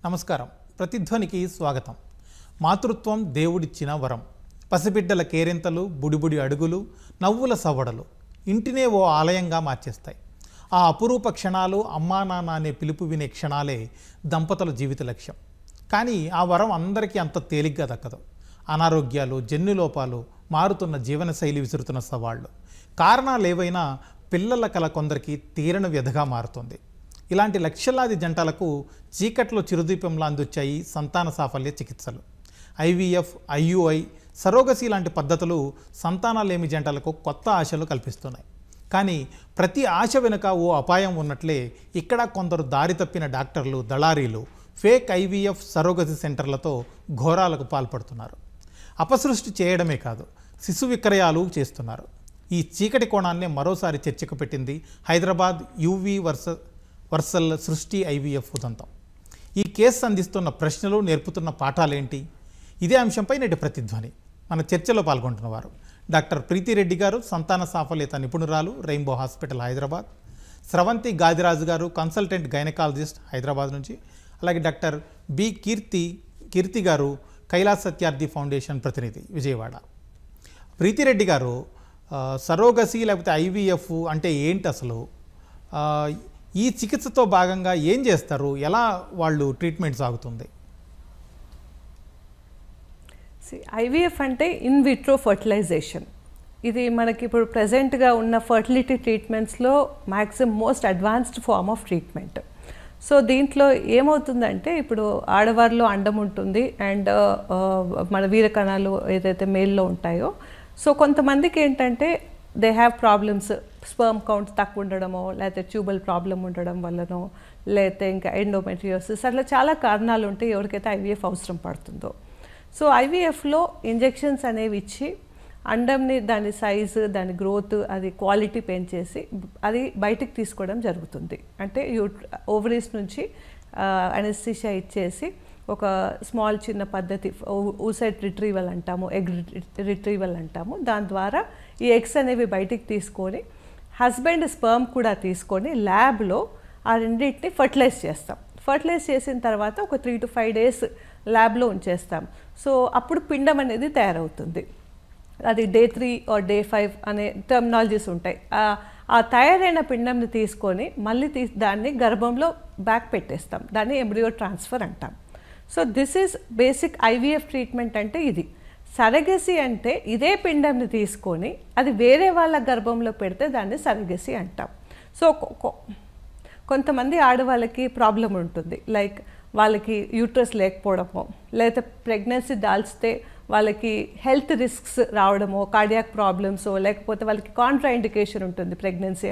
నమస్కారం. ప్రతిధ్వనికి స్వాగతం. మాతృత్వం దేవుడిచ్చిన వరం. పసిబిడ్డల కేరింతలు, బుడిబుడి అడుగులు, నవ్వుల సవ్వడలు ఇంటినే ఓ ఆలయంగా మార్చేస్తాయి. ఆ అపురూప క్షణాలు, అమ్మా నాన్న అనే పిలుపు వినే క్షణాలే దంపతుల జీవిత లక్ష్యం. కానీ ఆ వరం అందరికీ అంత తేలిగ్గా దక్కదు. అనారోగ్యాలు, జన్యులోపాలు, మారుతున్న జీవనశైలి విసురుతున్న సవాళ్లు, కారణాలు ఏవైనా పిల్లల కల కొందరికి తీరని వ్యధగా మారుతుంది. ఇలాంటి లక్షలాది జంటలకు చీకట్లో చిరుదీపంలా అందొచ్చాయి సంతాన సాఫల్య చికిత్సలు. ఐవీఎఫ్, ఐయుఐ, సరోగసీ లాంటి పద్ధతులు సంతానాలేమి జంటలకు కొత్త ఆశలు కల్పిస్తున్నాయి. కానీ ప్రతి ఆశ వెనుక ఓ అపాయం ఉన్నట్లే ఇక్కడ కొందరు దారి తప్పిన డాక్టర్లు, దళారీలు ఫేక్ ఐవీఎఫ్, సరోగసీ సెంటర్లతో ఘోరాలకు పాల్పడుతున్నారు. అపసృష్టి చేయడమే కాదు, శిశు విక్రయాలు చేస్తున్నారు. ఈ చీకటి కోణాన్నే మరోసారి చర్చకు పెట్టింది హైదరాబాద్ యువి వర్సల్ సృష్టి ఐవీఎఫ్ ఉదంతం. ఈ కేసు అందిస్తున్న ప్రశ్నలు, నేర్పుతున్న పాఠాలేంటి? ఇదే అంశంపై నేటి ప్రతిధ్వని. మన చర్చలో పాల్గొంటున్నవారు డాక్టర్ ప్రీతిరెడ్డి గారు, సంతాన సాఫల్యత నిపుణురాలు, రెయిన్బో హాస్పిటల్ హైదరాబాద్. స్రవంతి గాదిరాజు గారు, కన్సల్టెంట్ గైనకాలజిస్ట్ హైదరాబాద్ నుంచి. అలాగే డాక్టర్ బి కీర్తి గారు, కైలాస్ సత్యార్థి ఫౌండేషన్ ప్రతినిధి విజయవాడ. ప్రీతిరెడ్డి గారు, సరోగసీ లేకపోతే ఐవీఎఫ్ అంటే ఏంటి అసలు? ఈ చికిత్సతో భాగంగా ఏం చేస్తారు? ఎలా వాళ్ళు ట్రీట్మెంట్ సాగుతుంది? ఐవీఎఫ్ అంటే ఇన్ విట్రో ఫర్టిలైజేషన్. ఇది మనకి ఇప్పుడు ప్రజెంట్గా ఉన్న ఫర్టిలిటీ ట్రీట్మెంట్స్లో maximum most advanced form of treatment. So దీంట్లో ఏమవుతుందంటే, ఇప్పుడు ఆడవారిలో అండం ఉంటుంది అండ్ మన వీరకణాలు ఏదైతే మేల్లో ఉంటాయో, సో కొంతమందికి ఏంటంటే they have problems, sperm count తక్కువ ఉండడమో, లేకపోతే ట్యూబల్ ప్రాబ్లం ఉండడం వల్లనో, లేకపోతే ఇంకా ఎండోమెట్రియోసిస్, అట్లా చాలా కారణాలు ఉంటాయి ఎవరికైతే ఐవీఎఫ్ అవసరం పడుతుందో. సో ఐవీఎఫ్లో ఇంజెక్షన్స్ అనేవి ఇచ్చి అండంని, దాని సైజు, దాని గ్రోత్, అది క్వాలిటీ పెంచేసి అది బయటికి తీసుకోవడం జరుగుతుంది. అంటే ఓవరీస్ నుంచి అనెస్థీషియా ఇచ్చేసి ఒక స్మాల్ చిన్న పద్ధతి, ఊసైట్ రిట్రీవల్ అంటాము, ఎగ్ రిట్రీవల్ అంటాము. దాని ద్వారా ఈ ఎగ్స్ అనేవి బయటికి తీసుకొని హస్బెండ్ స్పర్మ్ కూడా తీసుకొని ల్యాబ్లో ఆ రెండింటిని ఫర్టిలైజ్ చేస్తాం. ఫర్టిలైజ్ చేసిన తర్వాత ఒక 3 to 5 days ల్యాబ్లో ఉంచేస్తాం. సో అప్పుడు పిండం అనేది తయారవుతుంది. అది Day 3 or Day 5 అనే టర్మినాలజీస్ ఉంటాయి. ఆ తయారైన పిండంని తీసుకొని మళ్ళీ దాన్ని గర్భంలో బ్యాక్ పెట్టేస్తాం. దాన్ని ఎంబ్రియో ట్రాన్స్ఫర్ అంటాం. So this is basic IVF treatment. అంటే ఇది సరగసీ అంటే ఇదే పిండంని తీసుకొని అది వేరే వాళ్ళ గర్భంలో పెడితే దాన్ని సరగసీ అంటాం. సో కొంతమంది ఆడవాళ్ళకి ప్రాబ్లం ఉంటుంది, లైక్ వాళ్ళకి యూట్రస్ లేకపోవడమో, లేకపోతే ప్రెగ్నెన్సీ దాల్చితే వాళ్ళకి హెల్త్ రిస్క్స్ రావడమో, కార్డియాక్ ప్రాబ్లమ్స్, లేకపోతే వాళ్ళకి కాంట్రా ఇండికేషన్ ఉంటుంది ప్రెగ్నెన్సీ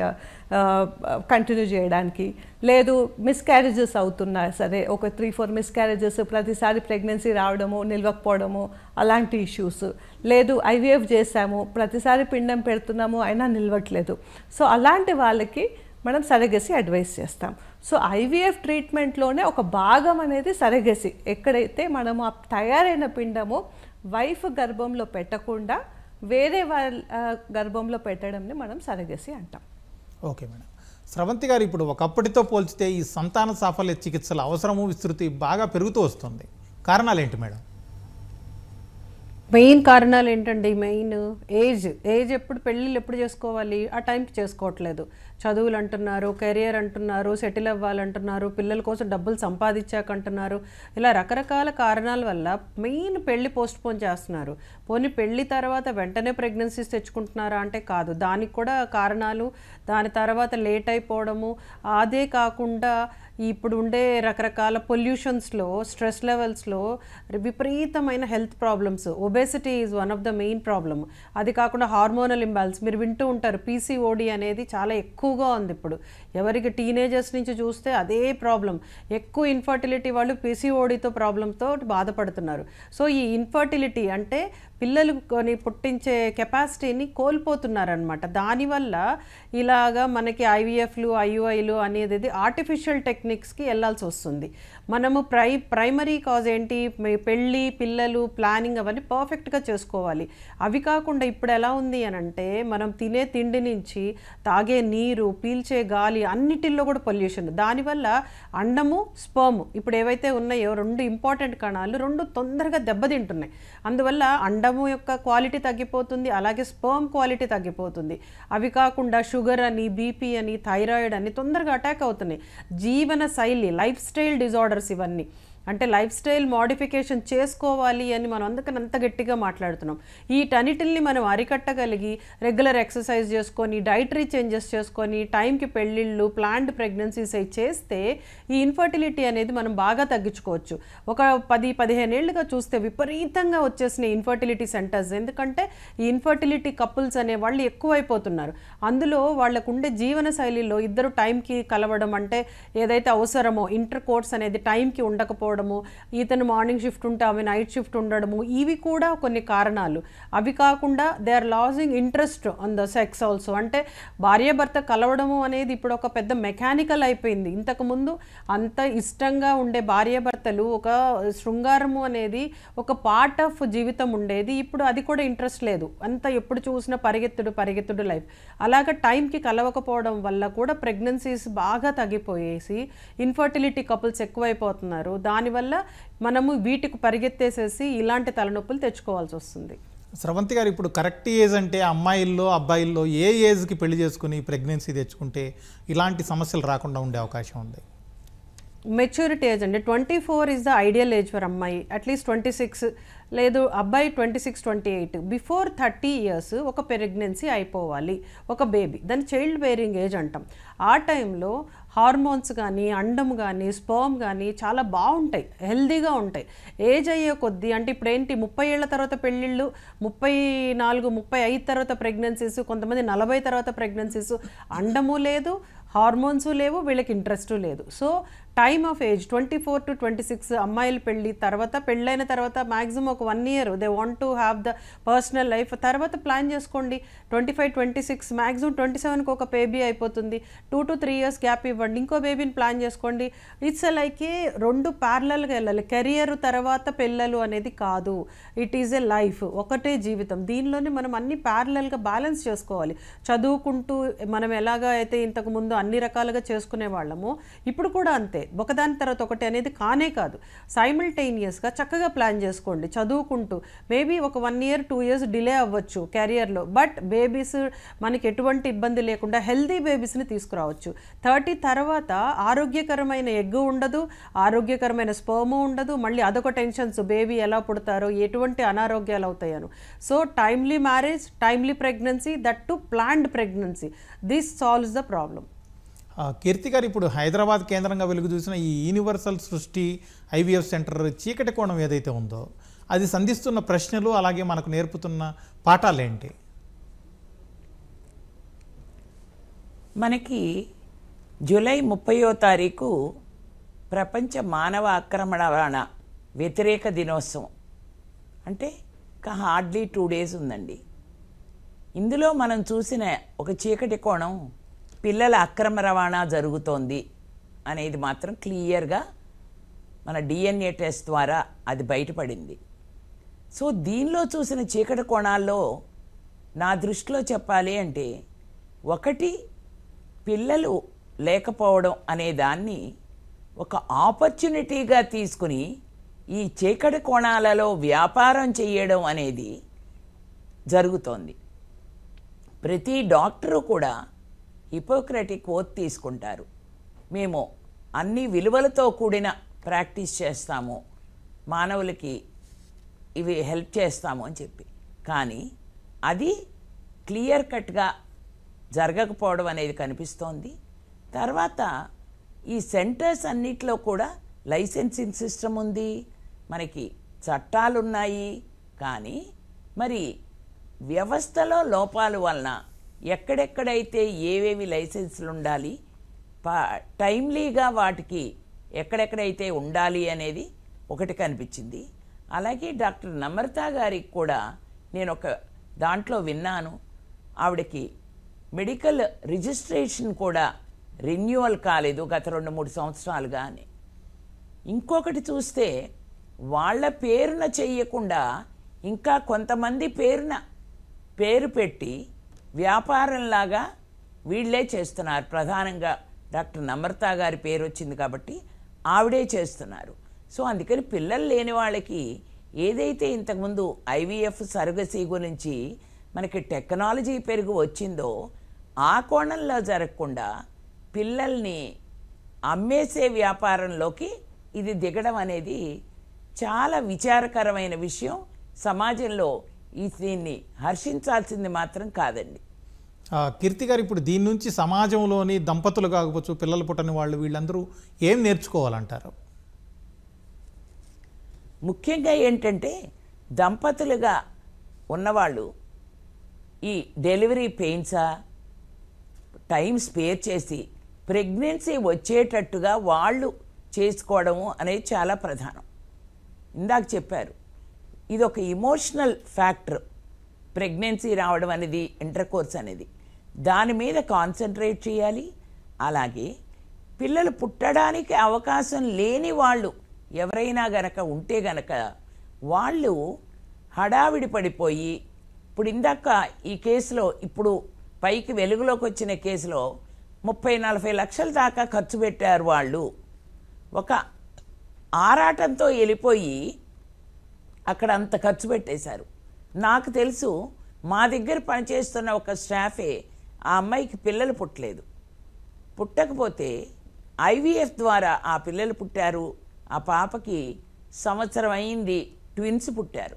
కంటిన్యూ చేయడానికి, లేదు మిస్క్యారేజెస్ అవుతున్నా సరే, ఒక 3-4 మిస్క్యారేజెస్, ప్రతిసారి ప్రెగ్నెన్సీ రావడము, నిలవకపోవడము, అలాంటి ఇష్యూస్, లేదు ఐవీఎఫ్ చేసాము, ప్రతిసారి పిండం పెడుతున్నాము అయినా నిలవట్లేదు. సో అలాంటి వాళ్ళకి మనం సరగసీ అడ్వైస్ చేస్తాం. సో ఐవీఎఫ్ ట్రీట్మెంట్లోనే ఒక భాగం అనేది సరగసీ. ఎక్కడైతే మనము ఆ తయారైన పిండము వైఫ్ గర్భంలో పెట్టకుండా వేరే వాళ్ళ గర్భంలో పెట్టడంని మనం సరగసీ అంటాం. Okay madam. స్రవంతి గారు, ఇప్పుడు ఒకప్పటితో పోల్చితే ఈ సంతాన సాఫల్య చికిత్సల అవసరము, విస్తృతి బాగా పెరుగుతూ వస్తుంది. కారణాలు ఏంటి మేడం? మెయిన్ కారణాలు ఏంటండి? మెయిన్ ఏజ్ ఎప్పుడు పెళ్ళిళ్ళు ఎప్పుడు చేసుకోవాలి, ఆ టైంకి చేసుకోవట్లేదు. చదువులు అంటున్నారు, కెరియర్ అంటున్నారు, సెటిల్ అవ్వాలంటున్నారు, పిల్లల కోసం డబ్బులు సంపాదించాకంటున్నారు. ఇలా రకరకాల కారణాల వల్ల మెయిన్ పెళ్ళి పోస్ట్పోన్ చేస్తున్నారు. పోనీ పెళ్ళి తర్వాత వెంటనే ప్రెగ్నెన్సీస్ తెచ్చుకుంటున్నారా అంటే కాదు, దానికి కూడా కారణాలు. దాని తర్వాత లేట్ అయిపోవడము, అదే కాకుండా ఇప్పుడు ఉండే రకరకాల పొల్యూషన్స్లో, స్ట్రెస్ లెవెల్స్లో విపరీతమైన health problems, obesity is one of the main problem. అది కాకుండా హార్మోనల్ ఇంబ్యాలెన్స్, మీరు వింటూ ఉంటారు, పీసీఓడి అనేది చాలా ఎక్కువగా ఉంది ఇప్పుడు. ఎవరికి టీనేజర్స్ నుంచి చూస్తే అదే ప్రాబ్లం. ఎక్కువ ఇన్ఫర్టిలిటీ వాళ్ళు పీసీఓడితో ప్రాబ్లంతో బాధపడుతున్నారు. సో ఈ ఇన్ఫర్టిలిటీ అంటే పిల్లలు కొని పుట్టించే కెపాసిటీని కోల్పోతున్నారనమాట. దానివల్ల ఇలాగా మనకి ఐవీఎఫ్లు, ఐయుఐలు అనేది ఆర్టిఫిషియల్ టెక్నిక్ టెక్నిక్స్కి వెళ్ళాల్సి వస్తుంది. మనము ప్రైమరీ కాజ్ ఏంటి, పెళ్ళి, పిల్లలు, ప్లానింగ్ అవన్నీ పర్ఫెక్ట్గా చేసుకోవాలి. అవి కాకుండా ఇప్పుడు ఎలా ఉంది అని అంటే మనం తినే తిండి నుంచి తాగే నీరు, పీల్చే గాలి అన్నిటిల్లో కూడా పొల్యూషన్. దానివల్ల అండము, స్పర్మ్ ఇప్పుడు ఏవైతే ఉన్నాయో 2 ఇంపార్టెంట్ కణాలు 2 తొందరగా దెబ్బతింటున్నాయి. అందువల్ల అండము యొక్క క్వాలిటీ తగ్గిపోతుంది, అలాగే స్పర్మ్ క్వాలిటీ తగ్గిపోతుంది. అవి కాకుండా షుగర్ అని, బీపీ అని, థైరాయిడ్ అని తొందరగా అటాక్ అవుతున్నాయి. జీవన శైలి, లైఫ్ స్టైల్ డిజార్డర్స్ ఇవన్నీ. అంటే లైఫ్ స్టైల్ మోడిఫికేషన్ చేసుకోవాలి అని మనం అందుకని అంత గట్టిగా మాట్లాడుతున్నాం. వీటన్నిటిని మనం అరికట్టగలిగి రెగ్యులర్ ఎక్సర్సైజ్ చేసుకొని, డైటరీ చేంజెస్ చేసుకొని, టైంకి పెళ్ళిళ్ళు, ప్లాన్డ్ ప్రెగ్నెన్సీస్ అవి చేస్తే ఈ ఇన్ఫర్టిలిటీ అనేది మనం బాగా తగ్గించుకోవచ్చు. ఒక 10-15 ఏళ్ళుగా చూస్తే విపరీతంగా వచ్చేసిన ఇన్ఫర్టిలిటీ సెంటర్స్. ఎందుకంటే ఈ ఇన్ఫర్టిలిటీ కపుల్స్ అనే వాళ్ళు ఎక్కువైపోతున్నారు. అందులో వాళ్ళకు ఉండే జీవన శైలిలో ఇద్దరు టైంకి కలవడం, అంటే ఏదైతే అవసరమో ఇంటర్ కోర్స్ అనేది టైంకి ఉండకపోవడం, ఇతను మార్నింగ్ షిఫ్ట్ ఉంటే ఆమె నైట్ షిఫ్ట్ ఉండడము, ఇవి కూడా కొన్ని కారణాలు. అవి కాకుండా they are losing interest on the sex also. అంటే భార్యాభర్త కలవడము అనేది ఇప్పుడు ఒక పెద్ద మెకానికల్ అయిపోయింది. ఇంతకుముందు అంత ఇష్టంగా ఉండే భార్యాభర్తలు ఒక శృంగారము అనేది ఒక పార్ట్ ఆఫ్ జీవితం ఉండేది. ఇప్పుడు అది కూడా ఇంట్రెస్ట్ లేదు. అంత ఎప్పుడు చూసినా పరిగెత్తుడు లైఫ్. అలాగా టైంకి కలవకపోవడం వల్ల కూడా ప్రెగ్నెన్సీస్ బాగా తగ్గిపోయేసి ఇన్ఫర్టిలిటీ కపుల్స్ ఎక్కువైపోతున్నారు. దానివల్ల మనము వీటికి పరిగెత్తేసేసి ఇలాంటి తలనొప్పులు తెచ్చుకోవాల్సి వస్తుంది. స్రవంతి గారు, ఇప్పుడు కరెక్ట్ ఏజ్ అంటే అమ్మాయిల్లో, అబ్బాయిల్లో ఏ ఏజ్కి పెళ్లి చేసుకుని ప్రెగ్నెన్సీ తెచ్చుకుంటే ఇలాంటి సమస్యలు రాకుండా ఉండే అవకాశం ఉంది? మెచ్యూరిటీ ఏజ్ అండి 24 is the ideal age for అమ్మాయి. అట్లీస్ట్ 26, లేదు అబ్బాయి 26-28. బిఫోర్ 30 ఇయర్స్ ఒక ప్రెగ్నెన్సీ అయిపోవాలి, ఒక బేబీ. దాన్ని చైల్డ్ బేరింగ్ ఏజ్ అంటాం. ఆ టైంలో హార్మోన్స్ కానీ, అండం కానీ, స్పర్మ్ కానీ చాలా బాగుంటాయి, హెల్దీగా ఉంటాయి. ఏజ్ అయ్యే కొద్దీ, అంటే ఇప్పుడు ఏంటి 30 ఏళ్ల తర్వాత పెళ్ళిళ్ళు, 34-35 తర్వాత ప్రెగ్నెన్సీస్, కొంతమంది 40 తర్వాత ప్రెగ్నెన్సీస్, అండము లేదు, హార్మోన్స్ లేవు, వీళ్ళకి ఇంట్రెస్ట్ లేదు. So time of age 24 to 26 అమ్మాయిలు పెళ్ళైన తర్వాత మ్యాక్సిమం ఒక 1 year they want to have the personal life. తర్వాత ప్లాన్ చేసుకోండి. 25-26 మ్యాక్సిమం 27కి ఒక బేబీ అయిపోతుంది. 2 to 3 years గ్యాప్ ఇవ్వండి, ఇంకో బేబీని ప్లాన్ చేసుకోండి. ఇట్స్ లైక్ 2 ప్యారలల్గా వెళ్ళాలి. కెరియర్ తర్వాత పిల్లలు అనేది కాదు, ఇట్ ఈజ్ ఎ లైఫ్, ఒకటే జీవితం. దీనిలోనే మనం అన్ని ప్యారలల్గా బ్యాలెన్స్ చేసుకోవాలి. చదువుకుంటూ మనం ఎలాగా అయితే ఇంతకుముందు అన్ని రకాలుగా చేసుకునే వాళ్ళము, ఇప్పుడు కూడా అంతే. ఒకదాని తర్వాత ఒకటి అనేది కానే కాదు. సైమిల్టేనియస్గా చక్కగా ప్లాన్ చేసుకోండి. చదువుకుంటూ మేబీ ఒక 1 year 2 years డిలే అవ్వచ్చు కెరియర్లో, బట్ బేబీస్ మనకి ఎటువంటి ఇబ్బంది లేకుండా హెల్దీ బేబీస్ని తీసుకురావచ్చు. 30 తర్వాత ఆరోగ్యకరమైన ఎగ్ ఉండదు, ఆరోగ్యకరమైన స్పర్మ్ ఉండదు, మళ్ళీ అదొక టెన్షన్స్, బేబీ ఎలా పుడతారో, ఎటువంటి అనారోగ్యాలు అవుతాయను. So timely marriage, timely pregnancy, that to planned pregnancy, this solves the problem. Keerthi గారు, ఇప్పుడు హైదరాబాద్ కేంద్రంగా వెలుగు చూసిన ఈ యూనివర్సల్ సృష్టి ఐవీఎఫ్ సెంటర్ చీకటి కోణం ఏదైతే ఉందో అది సంధిస్తున్న ప్రశ్నలు, అలాగే మనకు నేర్పుతున్న పాఠాలు ఏంటి? మనకి జూలై 30వ తారీఖు ప్రపంచ మానవ ఆక్రమణ వ్యతిరేక దినోత్సవం. అంటే హార్డ్లీ 2 days ఉందండి. ఇందులో మనం చూసిన ఒక చీకటి కోణం పిల్లల అక్రమ రవాణా జరుగుతోంది అనేది మాత్రం క్లియర్గా మన DNA టెస్ట్ ద్వారా అది బయటపడింది. సో దీనిలో చూసిన చీకటి కోణాల్లో నా దృష్టిలో చెప్పాలి అంటే, ఒకటి, పిల్లలు లేకపోవడం అనే దాన్ని ఒక ఆపర్చునిటీగా తీసుకుని ఈ చీకటి కోణాలలో వ్యాపారం చేయడం అనేది జరుగుతోంది. ప్రతి డాక్టరు కూడా హిపోక్రటిక్ ఓత్ తీసుకుంటారు. మేము అన్ని విలువలతో కూడిన ప్రాక్టీస్ చేస్తాము, మానవులకి ఇవి హెల్ప్ చేస్తాము అని చెప్పి. కానీ అది క్లియర్ కట్గా జరగకపోవడం అనేది కనిపిస్తోంది. తర్వాత ఈ సెంటర్స్ అన్నిట్లో కూడా లైసెన్సింగ్ సిస్టమ్ ఉంది, మనకి చట్టాలు ఉన్నాయి, కానీ మరి వ్యవస్థలో లోపాల వలన ఎక్కడెక్కడైతే ఏవేవి లైసెన్సులు ఉండాలి, టైమ్లీగా వాటికి ఎక్కడెక్కడైతే ఉండాలి అనేది ఒకటి కనిపించింది. అలాగే డాక్టర్ నమ్రత గారికి కూడా నేను ఒక దాంట్లో విన్నాను, ఆవిడకి మెడికల్ రిజిస్ట్రేషన్ కూడా రెన్యువల్ కాలేదు గత 2-3 సంవత్సరాలుగా అని. ఇంకొకటి చూస్తే వాళ్ళ పేరున చెయ్యకుండా ఇంకా కొంతమంది పేరు పెట్టి వ్యాపారంలాగా వీళ్ళే చేస్తున్నారు. ప్రధానంగా డాక్టర్ నమ్రత గారి పేరు వచ్చింది కాబట్టి ఆవిడే చేస్తున్నారు. సో అందుకని పిల్లలు లేని వాళ్ళకి ఏదైతే ఇంతకుముందు ఐవీఎఫ్ సర్గసీ గురించి మనకి టెక్నాలజీ పెరుగు వచ్చిందో ఆ కోణంలో జరగకుండా పిల్లల్ని అమ్మేసే వ్యాపారంలోకి ఇది దిగడం అనేది చాలా విచారకరమైన విషయం. సమాజంలో దీన్ని హర్షించాల్సింది మాత్రం కాదండి. కీర్తి గారు, ఇప్పుడు దీని నుంచి సమాజంలోని దంపతులు కాకపోవచ్చు, పిల్లలు పుట్టని వాళ్ళు, వీళ్ళందరూ ఏం నేర్చుకోవాలంటారు? ముఖ్యంగా ఏంటంటే దంపతులుగా ఉన్నవాళ్ళు ఈ డెలివరీ పెయిన్సా టైం స్పేర్ చేసి ప్రెగ్నెన్సీ వచ్చేటట్టుగా వాళ్ళు చేసుకోవడము అనేది చాలా ప్రధానం. ఇందాక చెప్పారు, ఇది ఒక ఇమోషనల్ ఫ్యాక్టర్. ప్రెగ్నెన్సీ రావడం అనేది, ఇంటర్కోర్స్ అనేది, దాని మీద కాన్సన్ట్రేట్ చేయాలి. అలాగే పిల్లలు పుట్టడానికి అవకాశం లేని వాళ్ళు ఎవరైనా గనక ఉంటే గనక వాళ్ళు హడావిడి పడిపోయి, ఇప్పుడు ఇందాక ఈ కేసులో ఇప్పుడు పైకి వెలుగులోకి వచ్చిన కేసులో 30-40 లక్షల దాకా ఖర్చు పెట్టారు. వాళ్ళు ఒక ఆరాటంతో వెళ్ళిపోయి అక్కడ అంత ఖర్చు పెట్టేశారు. నాకు తెలుసు, మా దగ్గర పనిచేస్తున్న ఒక స్టాఫే ఆ అమ్మాయికి పిల్లలు పుట్టలేదు. పుట్టకపోతే ఐవీఎఫ్ ద్వారా ఆ పిల్లలు పుట్టారు. ఆ పాపకి సంవత్సరం అయింది, ట్విన్స్ పుట్టారు.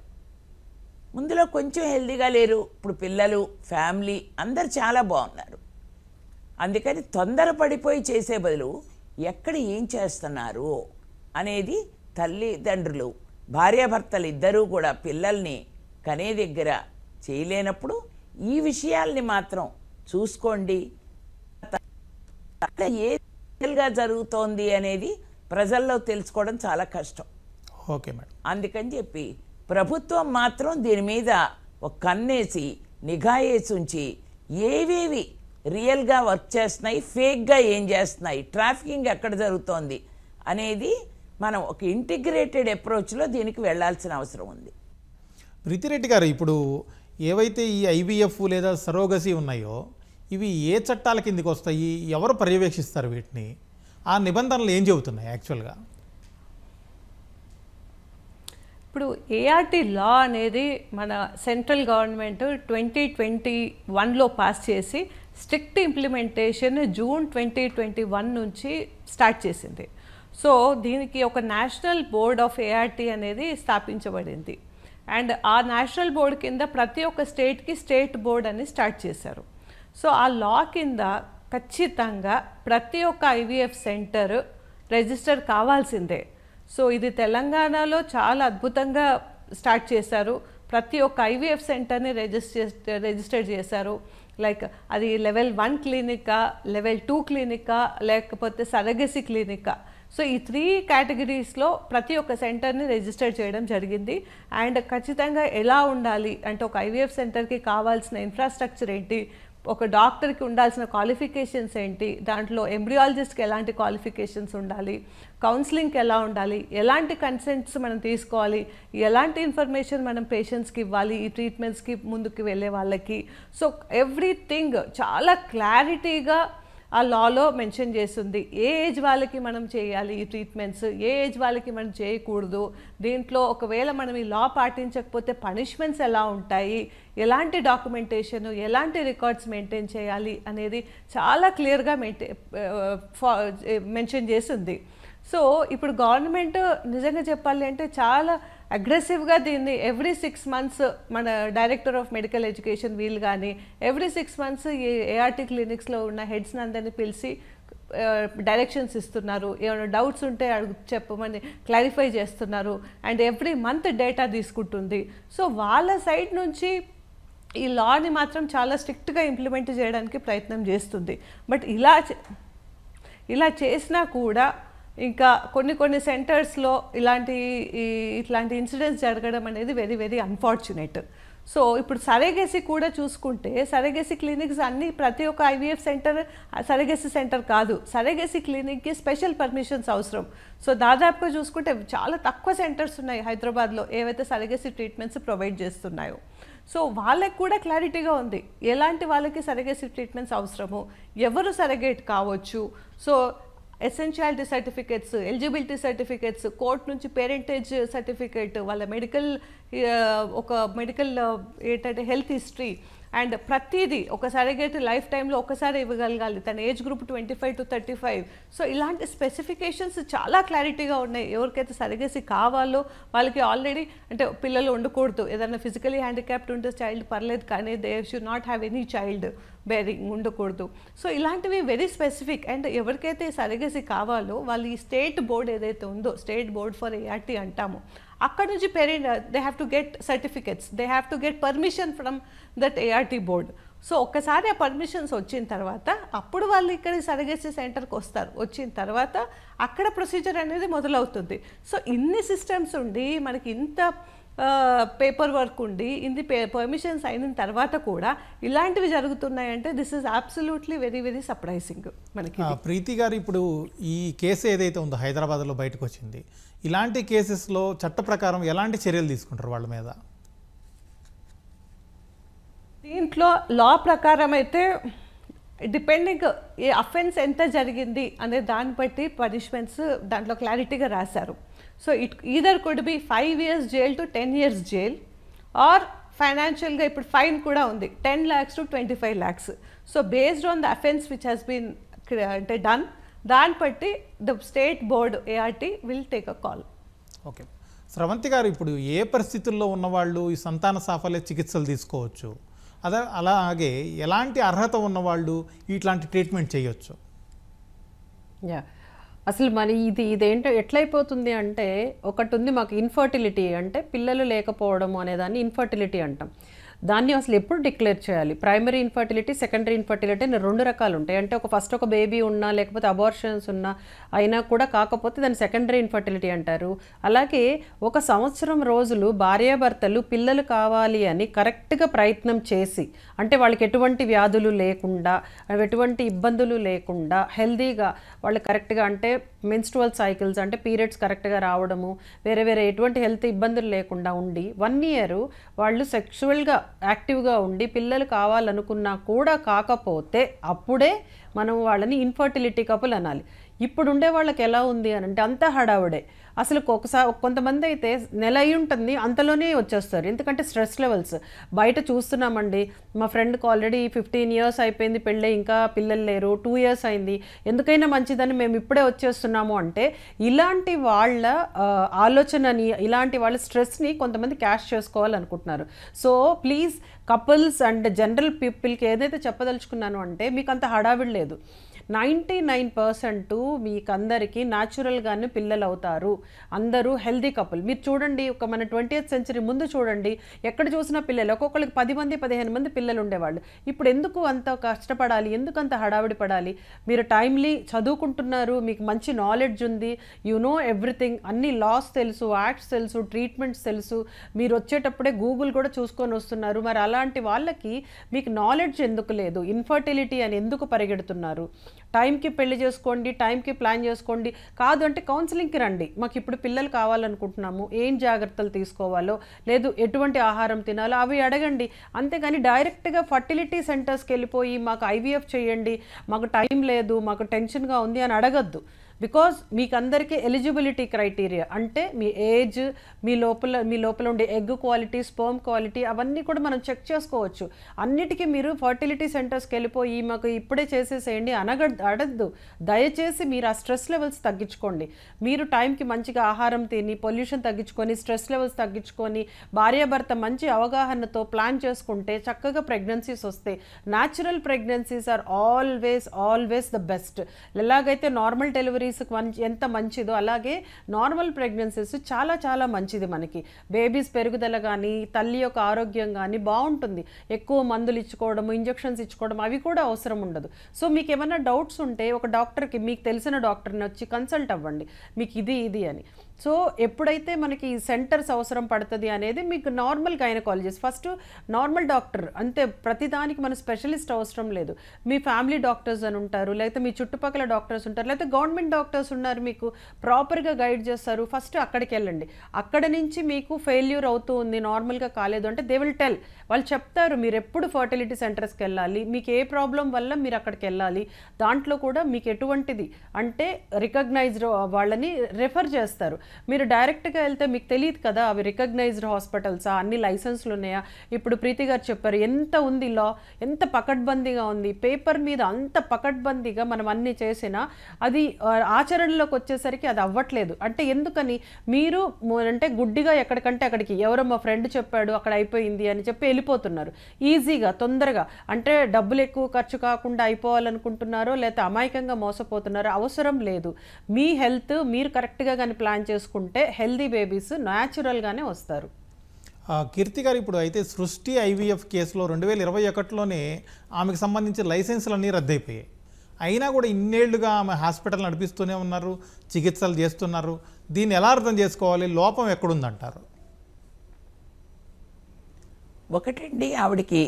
ముందులో కొంచెం హెల్దీగా లేరు, ఇప్పుడు పిల్లలు, ఫ్యామిలీ అందరు చాలా బాగున్నారు. అందుకని తొందరపడిపోయి చేసే బదులు ఎక్కడ ఏం చేస్తున్నారు అనేది తల్లిదండ్రులు, భార్యాభర్తలు ఇద్దరూ కూడా పిల్లల్ని కనే దగ్గర చేయలేనప్పుడు ఈ విషయాల్ని మాత్రం చూసుకోండి. ఏగా జరుగుతోంది అనేది ప్రజల్లో తెలుసుకోవడం చాలా కష్టం. Okay madam. అందుకని చెప్పి ప్రభుత్వం మాత్రం దీని మీద ఒక కన్నేసి నిఘా వేసి ఉంచి ఏవేవి రియల్గా వర్క్ చేస్తున్నాయి, ఫేక్గా ఏం చేస్తున్నాయి, ట్రాఫికింగ్ ఎక్కడ జరుగుతోంది అనేది మనం ఒక ఇంటిగ్రేటెడ్ అప్రోచ్లో దీనికి వెళ్లాల్సిన అవసరం ఉంది. ప్రీతిరెడ్డి గారు, ఇప్పుడు ఏవైతే ఈ ఐవీఎఫ్ లేదా సరోగసీ ఉన్నాయో ఇవి ఏ చట్టాల కిందకి వస్తాయి, ఎవరు పర్యవేక్షిస్తారు వీటిని, ఆ నిబంధనలు ఏం చెబుతున్నాయి యాక్చువల్గా? ఇప్పుడు ఏఆర్టీ లా అనేది మన సెంట్రల్ గవర్నమెంట్ 2021లో పాస్ చేసి స్ట్రిక్ట్ ఇంప్లిమెంటేషన్ జూన్ 2021 నుంచి స్టార్ట్ చేసింది. సో దీనికి ఒక నేషనల్ బోర్డ్ ఆఫ్ ఏఆర్టీ అనేది స్థాపించబడింది. అండ్ ఆ నేషనల్ బోర్డు కింద ప్రతి ఒక్క స్టేట్కి స్టేట్ బోర్డ్ అని స్టార్ట్ చేశారు. సో ఆ లా కింద ఖచ్చితంగా ప్రతి ఒక్క ఐవీఎఫ్ సెంటర్ రిజిస్టర్ కావాల్సిందే. సో ఇది తెలంగాణలో చాలా అద్భుతంగా స్టార్ట్ చేశారు. ప్రతి ఒక్క ఐవీఎఫ్ సెంటర్ని రిజిస్టర్ చేశారు. లైక్ అది లెవెల్ 1 క్లినికా, లెవెల్ 2 క్లినికా, లేకపోతే సరగసి క్లినికా. సో ఈ 3 కేటగిరీస్లో ప్రతి ఒక్క సెంటర్ని రిజిస్టర్ చేయడం జరిగింది. అండ్ ఖచ్చితంగా ఎలా ఉండాలి అంటే ఒక ఐవీఎఫ్ సెంటర్కి కావాల్సిన ఇన్ఫ్రాస్ట్రక్చర్ ఏంటి, ఒక డాక్టర్కి ఉండాల్సిన క్వాలిఫికేషన్స్ ఏంటి, దాంట్లో ఎంబ్రియాలజిస్ట్కి ఎలాంటి క్వాలిఫికేషన్స్ ఉండాలి, కౌన్సిలింగ్కి ఎలా ఉండాలి, ఎలాంటి కన్సెంట్స్ మనం తీసుకోవాలి, ఎలాంటి ఇన్ఫర్మేషన్ మనం పేషెంట్స్కి ఇవ్వాలి ఈ ట్రీట్మెంట్స్కి ముందుకు వెళ్ళే వాళ్ళకి. సో ఎవ్రీథింగ్ చాలా క్లారిటీగా ఆ లాలో మెన్షన్ చేస్తుంది. ఏ ఏజ్ వాళ్ళకి మనం చేయాలి ఈ ట్రీట్మెంట్స్, ఏ ఏజ్ వాళ్ళకి మనం చేయకూడదు, దీంట్లో ఒకవేళ మనం ఈ లా పాటించకపోతే పనిష్మెంట్స్ ఎలా ఉంటాయి, ఎలాంటి డాక్యుమెంటేషన్, ఎలాంటి రికార్డ్స్ మెయింటైన్ చేయాలి అనేది చాలా క్లియర్గా మెన్షన్ చేస్తుంది. సో ఇప్పుడు గవర్నమెంట్ నిజంగా చెప్పాలి అంటే చాలా అగ్రెసివ్గా దీన్ని ఎవ్రీ 6 months మన డైరెక్టర్ ఆఫ్ మెడికల్ ఎడ్యుకేషన్ వీళ్ళు కానీ ఎవ్రీ 6 months ఈ ఏఆర్టీ క్లినిక్స్లో ఉన్న హెడ్స్ని అందరినీ పిలిచి డైరెక్షన్స్ ఇస్తున్నారు. ఏమైనా డౌట్స్ ఉంటే చెప్పమని క్లారిఫై చేస్తున్నారు. అండ్ ఎవ్రీ మంత్ డేటా తీసుకుంటుంది. సో వాళ్ళ సైడ్ నుంచి ఈ లాని మాత్రం చాలా స్ట్రిక్ట్గా ఇంప్లిమెంట్ చేయడానికి ప్రయత్నం చేస్తుంది. బట్ ఇలా చేసినా కూడా ఇంకా కొన్ని సెంటర్స్లో ఇట్లాంటి ఇన్సిడెంట్స్ జరగడం అనేది వెరీ వెరీ అన్ఫార్చునేట్. సో ఇప్పుడు సరేగేసి కూడా చూసుకుంటే సరేగేసి క్లినిక్స్ అన్నీ ప్రతి ఒక్క ఐవీఎఫ్ సెంటర్ సరేగేసి సెంటర్ కాదు. సరేగేసి క్లినిక్కి స్పెషల్ పర్మిషన్స్ అవసరం. సో దాదాపుగా చూసుకుంటే చాలా తక్కువ సెంటర్స్ ఉన్నాయి హైదరాబాద్లో ఏవైతే సరేగేసి ట్రీట్మెంట్స్ ప్రొవైడ్ చేస్తున్నాయో. సో వాళ్ళకి కూడా క్లారిటీగా ఉంది ఎలాంటి వాళ్ళకి సరేగేసి ట్రీట్మెంట్స్ అవసరము, ఎవరు సరగేట్ కావచ్చు. So essentiality certificates, eligibility certificates, court నుంచి పేరెంటేజ్ సర్టిఫికేట్, వాళ్ళ మెడికల్ ఏంటంటే హెల్త్ హిస్టరీ అండ్ ప్రతిదీ ఒక సరగేట్ లైఫ్ టైంలో ఒకసారి ఇవ్వగలగాలి. తన ఏజ్ గ్రూప్ 25 to 35. సో ఇలాంటి స్పెసిఫికేషన్స్ చాలా క్లారిటీగా ఉన్నాయి. ఎవరికైతే సరగేసి కావాలో వాళ్ళకి ఆల్రెడీ అంటే పిల్లలు ఉండకూడదు, ఏదైనా ఫిజికలీ హ్యాండిక్యాప్డ్ ఉంటే చైల్డ్ పర్లేదు, కానీ they should not have any child bearing ఉండకూడదు. సో ఇలాంటివి వెరీ స్పెసిఫిక్. అండ్ ఎవరికైతే సరగేసి కావాలో వాళ్ళు ఈ స్టేట్ బోర్డ్ ఏదైతే ఉందో, స్టేట్ బోర్డ్ ఫర్ ఏఆర్టీ అంటాము, అక్కడ నుంచి they have to get certificates, they have to get permission from that ART board. So ఒక్కసారి ఆ పర్మిషన్స్ వచ్చిన తర్వాత అప్పుడు వాళ్ళు ఇక్కడ సరగేసి సెంటర్కి వస్తారు. వచ్చిన తర్వాత అక్కడ ప్రొసీజర్ అనేది మొదలవుతుంది. సో ఇన్ని సిస్టమ్స్ ఉండి మనకి ఇంత పేపర్ వర్క్ ఉండి ఇన్ని పర్మిషన్స్ అయిన తర్వాత కూడా ఇలాంటివి జరుగుతున్నాయంటే this is absolutely very very surprising మనకి. ప్రీతి గారు, ఇప్పుడు ఈ కేసు ఏదైతే ఉందో హైదరాబాద్లో బయటకు వచ్చింది, ఇలాంటి కేసెస్లో చట్ట ప్రకారం ఎలాంటి చర్యలు తీసుకుంటారు వాళ్ళ మీద? దీంట్లో లా ప్రకారం అయితే డిపెండింగ్ ఏ అఫెన్స్ ఎంత జరిగింది అనే దాన్ని బట్టి పనిష్మెంట్స్ దాంట్లో క్లారిటీగా రాశారు. So it either could be 5 years jail to 10 years jail or ఫైనాన్షియల్గా ఇప్పుడు ఫైన్ కూడా ఉంది 10 lakhs to 25 lakhs. So based on the offence which has been అంటే డన్, దాన్ని బట్టి the state board ART will take a call. Okay Sravanthi గారు, ఇప్పుడు ఏ పరిస్థితుల్లో ఉన్నవాళ్ళు ఈ సంతాన సాఫల్య చికిత్సలు తీసుకోవచ్చు, అలాగే ఎలాంటి అర్హత ఉన్నవాళ్ళు ఇట్లాంటి ట్రీట్మెంట్ చేయొచ్చు? అసలు మరి ఇదేంటో ఎట్లయిపోతుంది అంటే, ఒకటి ఉంది మాకు ఇన్ఫర్టిలిటీ, అంటే పిల్లలు లేకపోవడం అనేదాన్ని ఇన్ఫర్టిలిటీ అంటాం. దాన్ని అసలు ఎప్పుడు డిక్లేర్ చేయాలి? ప్రైమరీ ఇన్ఫర్టిలిటీ, సెకండరీ ఇన్ఫర్టిలిటీ అని 2 రకాలు ఉంటాయి. అంటే ఫస్ట్ ఒక బేబీ ఉన్నా లేకపోతే అబార్షన్స్ ఉన్నా అయినా కూడా కాకపోతే దాన్ని సెకండరీ ఇన్ఫర్టిలిటీ అంటారు. అలాగే 1 సంవత్సరం రోజులు భార్యాభర్తలు పిల్లలు కావాలి అని కరెక్ట్గా ప్రయత్నం చేసి, అంటే వాళ్ళకి ఎటువంటి వ్యాధులు లేకుండా, ఎటువంటి ఇబ్బందులు లేకుండా హెల్దీగా వాళ్ళు కరెక్ట్గా, అంటే మెన్స్ట్రువల్ సైకిల్స్ అంటే పీరియడ్స్ కరెక్ట్గా రావడము, వేరే ఎటువంటి హెల్త్ ఇబ్బందులు లేకుండా ఉండి 1 year వాళ్ళు సెక్షువల్గా యాక్టివ్గా ఉండి పిల్లలు కావాలనుకున్నా కూడా కాకపోతే అప్పుడే మనం వాళ్ళని ఇన్ఫర్టిలిటీ కపుల్ అనాలి. ఇప్పుడు ఉండే వాళ్ళకి ఎలా ఉంది అని అంటే అంతా హడావుడే. అసలు కొంతమంది అయితే నెల అయి ఉంటుంది అంతలోనే వచ్చేస్తారు. ఎందుకంటే స్ట్రెస్ లెవెల్స్ బయట చూస్తున్నామండి. మా ఫ్రెండ్కి ఆల్రెడీ 15 years అయిపోయింది పెళ్ళి, ఇంకా పిల్లలు లేరు, 2 years అయింది, ఎందుకైనా మంచిదని మేము ఇప్పుడే వచ్చేస్తున్నాము అంటే ఇలాంటి వాళ్ళ ఆలోచనని, ఇలాంటి వాళ్ళ స్ట్రెస్ని కొంతమంది క్యాష్ చేసుకోవాలనుకుంటున్నారు. So please couples and general పీపుల్కి ఏదైతే చెప్పదలుచుకున్నాను అంటే, మీకు అంత హడావిడి లేదు. 99% మీకందరికీ న్యాచురల్గానే పిల్లలు అవుతారు. అందరూ హెల్దీ కపుల్. మీరు చూడండి, మన 20th century ముందు చూడండి, ఎక్కడ చూసినా పిల్లలు, ఒక్కొక్కరికి 10 మంది 15 మంది పిల్లలు ఉండేవాళ్ళు. ఇప్పుడు ఎందుకు అంత కష్టపడాలి, ఎందుకు అంత హడావిడి పడాలి? మీరు టైమ్లీ చదువుకుంటున్నారు, మీకు మంచి నాలెడ్జ్ ఉంది, యు నో ఎవ్రీథింగ్, అన్ని లాస్ తెలుసు, యాక్ట్స్ తెలుసు, ట్రీట్మెంట్స్ తెలుసు, మీరు వచ్చేటప్పుడే గూగుల్ కూడా చూసుకొని వస్తున్నారు. మరి అలాంటి వాళ్ళకి మీకు నాలెడ్జ్ ఎందుకు లేదు? ఇన్ఫర్టిలిటీ అని ఎందుకు పరిగెడుతున్నారు? టైంకి పెళ్లి చేసుకోండి, టైంకి ప్లాన్ చేసుకోండి. కాదు అంటే కౌన్సిలింగ్కి రండి, మాకు ఇప్పుడు పిల్లలు కావాలనుకుంటున్నాము, ఏం జాగ్రత్తలు తీసుకోవాలో, లేదు ఎటువంటి ఆహారం తినాలో అవి అడగండి. అంతేగాని డైరెక్ట్గా ఫర్టిలిటీ సెంటర్స్కి వెళ్ళిపోయి మాకు ఐవీఎఫ్ చేయండి, మాకు టైం లేదు, మాకు టెన్షన్గా ఉంది అని అడగద్దు. బికాజ్ మీకు అందరికీ ఎలిజిబిలిటీ క్రైటీరియా అంటే మీ ఏజ్, మీ లోపల ఉండే ఎగ్ క్వాలిటీ, స్పర్మ్ క్వాలిటీ అవన్నీ కూడా మనం చెక్ చేసుకోవచ్చు. అన్నిటికీ మీరు ఫర్టిలిటీ సెంటర్స్కి వెళ్ళిపోయి మాకు ఇప్పుడే చేసేసేయండి అడగద్దు. దయచేసి మీరు ఆ స్ట్రెస్ లెవెల్స్ తగ్గించుకోండి. మీరు టైంకి మంచిగా ఆహారం తిని, పొల్యూషన్ తగ్గించుకొని, స్ట్రెస్ లెవెల్స్ తగ్గించుకొని, భార్యాభర్త మంచి అవగాహనతో ప్లాన్ చేసుకుంటే చక్కగా ప్రెగ్నెన్సీస్ వస్తాయి. Natural pregnancies are always the best. ఎలాగైతే నార్మల్ డెలివరీస్ బేబీస్కి ఎంత మంచిదో అలాగే నార్మల్ ప్రెగ్నెన్సీస్ చాలా చాలా మంచిది మనకి. బేబీస్ పెరుగుదల కానీ తల్లి యొక్క ఆరోగ్యం కానీ బాగుంటుంది. ఎక్కువ మందులు ఇచ్చుకోవడం, ఇంజెక్షన్స్ ఇచ్చుకోవడం అవి కూడా అవసరం ఉండదు. సో మీకు ఏమైనా డౌట్స్ ఉంటే ఒక డాక్టర్కి, మీకు తెలిసిన డాక్టర్ని వచ్చి కన్సల్ట్ అవ్వండి, మీకు ఇది అని. సో ఎప్పుడైతే మనకి సెంటర్స్ అవసరం పడుతుంది అనేది మీకు normal gynaecologist, first normal doctor అంతే, ప్రతిదానికి మన స్పెషలిస్ట్ అవసరం లేదు. మీ ఫ్యామిలీ డాక్టర్స్ అని ఉంటారు, లేకపోతే మీ చుట్టుపక్కల డాక్టర్స్ ఉంటారు, లేకపోతే గవర్నమెంట్ డాక్టర్స్ ఉన్నారు, మీకు ప్రాపర్గా గైడ్ చేస్తారు. ఫస్ట్ అక్కడికి వెళ్ళండి. అక్కడ నుంచి మీకు ఫెయిల్యూర్ అవుతూ ఉంది, నార్మల్గా కాలేదు అంటే దే విల్ టెల్, వాళ్ళు చెప్తారు మీరు ఎప్పుడు ఫర్టిలిటీ సెంటర్స్కి వెళ్ళాలి, మీకు ఏ ప్రాబ్లం వల్ల మీరు అక్కడికి వెళ్ళాలి, దాంట్లో కూడా మీకు ఎటువంటిది అంటే రికగ్నైజ్డ్ వాళ్ళని రెఫర్ చేస్తారు. మీరు డైరెక్ట్గా వెళ్తే మీకు తెలియదు కదా అవి రికగ్నైజ్డ్ హాస్పిటల్సా, అన్ని లైసెన్స్లు ఉన్నాయా. ఇప్పుడు ప్రీతి గారు చెప్పారు ఎంత ఉంది లా, ఎంత పకడ్బందీగా ఉంది, పేపర్ మీద అంత పకడ్బందీగా మనం అన్ని చేసినా అది ఆచరణలోకి వచ్చేసరికి అది అవ్వట్లేదు. అంటే ఎందుకని, మీరు అంటే గుడ్డిగా ఎక్కడికంటే అక్కడికి, ఎవరో మా ఫ్రెండ్ చెప్పాడు అక్కడ అయిపోయింది అని చెప్పి వెళ్ళిపోతున్నారు ఈజీగా, తొందరగా. అంటే డబ్బులు ఎక్కువ ఖర్చు కాకుండా అయిపోవాలనుకుంటున్నారో లేకపోతే అమాయకంగా మోసపోతున్నారో, అవసరం లేదు. మీ హెల్త్ మీరు కరెక్ట్గా కానీ ప్లాన్ చేసుకుంటే హెల్దీ బేబీస్ న్యాచురల్గానే వస్తారు. కీర్తి గారు, ఇప్పుడు అయితే సృష్టి ఐవీఎఫ్ కేసులో 2021లోనే ఆమెకు సంబంధించి లైసెన్సులన్నీ రద్దయిపోయాయి. అయినా కూడా ఇన్నేళ్లుగా ఆమె హాస్పిటల్ నడిపిస్తూనే ఉన్నారు, చికిత్సలు చేస్తున్నారు. దీన్ని ఎలా అర్థం చేసుకోవాలి, లోపం ఎక్కడుందంటారు? ఒకటండి, ఆవిడకి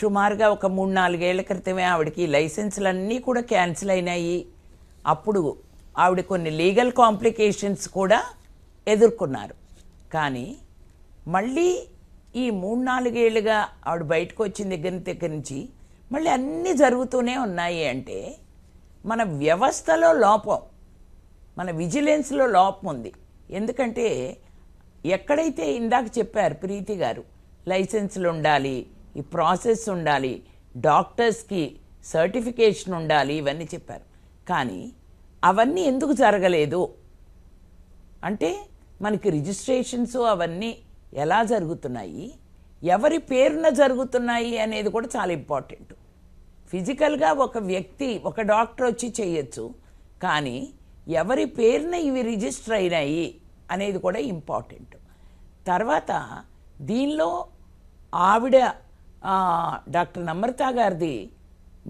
సుమారుగా ఒక 3-4 ఏళ్ల క్రితమే ఆవిడకి లైసెన్సులన్నీ కూడా క్యాన్సిల్ అయినాయి. అప్పుడు ఆవిడ కొన్ని లీగల్ కాంప్లికేషన్స్ కూడా ఎదుర్కొన్నారు. కానీ మళ్ళీ ఈ 3-4 ఏళ్ళుగా ఆవిడ బయటకు వచ్చిన దగ్గర నుంచి మళ్ళీ అన్నీ జరుగుతూనే ఉన్నాయి. అంటే మన వ్యవస్థలో లోపం, మన విజిలెన్స్లో లోపం ఉంది. ఎందుకంటే ఎక్కడైతే ఇందాక చెప్పారు ప్రీతి గారు, లైసెన్సులు ఉండాలి, ఈ ప్రాసెస్ ఉండాలి, డాక్టర్స్కి సర్టిఫికేషన్ ఉండాలి, ఇవన్నీ చెప్పారు. కానీ అవన్నీ ఎందుకు జరగలేదు అంటే మనకి రిజిస్ట్రేషన్స్ అవన్నీ ఎలా జరుగుతున్నాయి, ఎవరి పేరున జరుగుతున్నాయి అనేది కూడా చాలా ఇంపార్టెంట్. ఫిజికల్గా ఒక వ్యక్తి, ఒక డాక్టర్ వచ్చి చేయొచ్చు, కానీ ఎవరి పేరున ఇవి రిజిస్టర్ అయినాయి అనేది కూడా ఇంపార్టెంట్. తర్వాత దీనిలో ఆవిడ డాక్టర్ నమ్రత గారిది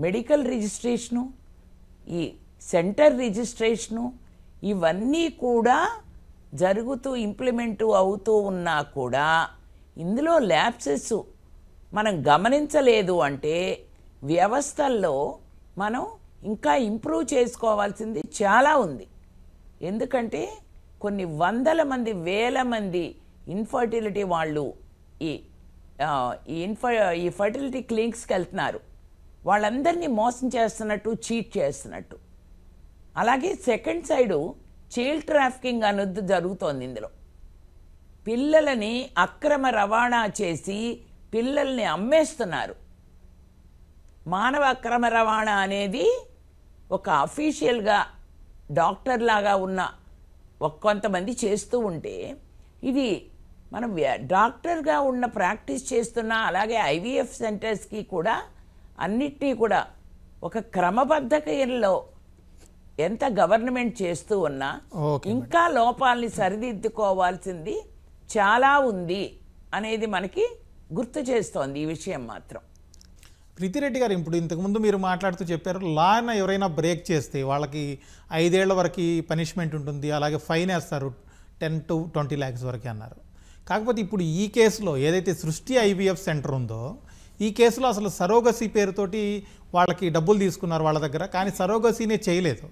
మెడికల్ రిజిస్ట్రేషను, ఈ సెంటర్ రిజిస్ట్రేషను, ఇవన్నీ కూడా జరుగుతూ ఇంప్లిమెంట్ అవుతూ ఉన్నా కూడా ఇందులో ల్యాప్సెస్ మనం గమనించలేదు అంటే వ్యవస్థల్లో మనం ఇంకా ఇంప్రూవ్ చేసుకోవాల్సింది చాలా ఉంది. ఎందుకంటే కొన్ని వందల మంది, వేల మంది ఇన్ఫర్టిలిటీ వాళ్ళు ఈ ఫర్టిలిటీ క్లినిక్స్కి వెళ్తున్నారు. వాళ్ళందరినీ మోసం చేస్తున్నట్టు, చీట్ చేస్తున్నట్టు. అలాగే సెకండ్ సైడు చైల్డ్ ట్రాఫికింగ్ అనేది జరుగుతోంది. ఇందులో పిల్లలని అక్రమ రవాణా చేసి పిల్లల్ని అమ్మేస్తున్నారు. మానవ అక్రమ రవాణా అనేది ఒక అఫీషియల్గా డాక్టర్ లాగా ఉన్న కొంతమంది చేస్తూ ఉంటే, ఇది మనం డాక్టర్గా ఉన్న ప్రాక్టీస్ చేస్తున్న, అలాగే ఐవీఎఫ్ సెంటర్స్కి కూడా అన్నిటినీ కూడా ఒక క్రమబద్ధకలో ఎంత గవర్నమెంట్ చేస్తూ ఉన్నా ఇంకా లోపాలని సరిదిద్దుకోవాల్సింది చాలా ఉంది అనేది మనకి గుర్తు చేస్తోంది ఈ విషయం మాత్రం. ప్రీతిరెడ్డి గారు, ఇప్పుడు ఇంతకుముందు మీరు మాట్లాడుతూ చెప్పారు, లాను ఎవరైనా బ్రేక్ చేస్తే వాళ్ళకి 5 ఏళ్ల వరకు పనిష్మెంట్ ఉంటుంది, అలాగే ఫైన్ వేస్తారు 10 to 20 lakhs వరకు అన్నారు. కాకపోతే ఇప్పుడు ఈ కేసులో ఏదైతే సృష్టి ఐవీఎఫ్ సెంటర్ ఉందో, ఈ కేసులో అసలు సరోగసీ పేరుతోటి వాళ్ళకి డబ్బులు తీసుకున్నారు వాళ్ళ దగ్గర, కానీ సరోగసీనే చేయలేదు,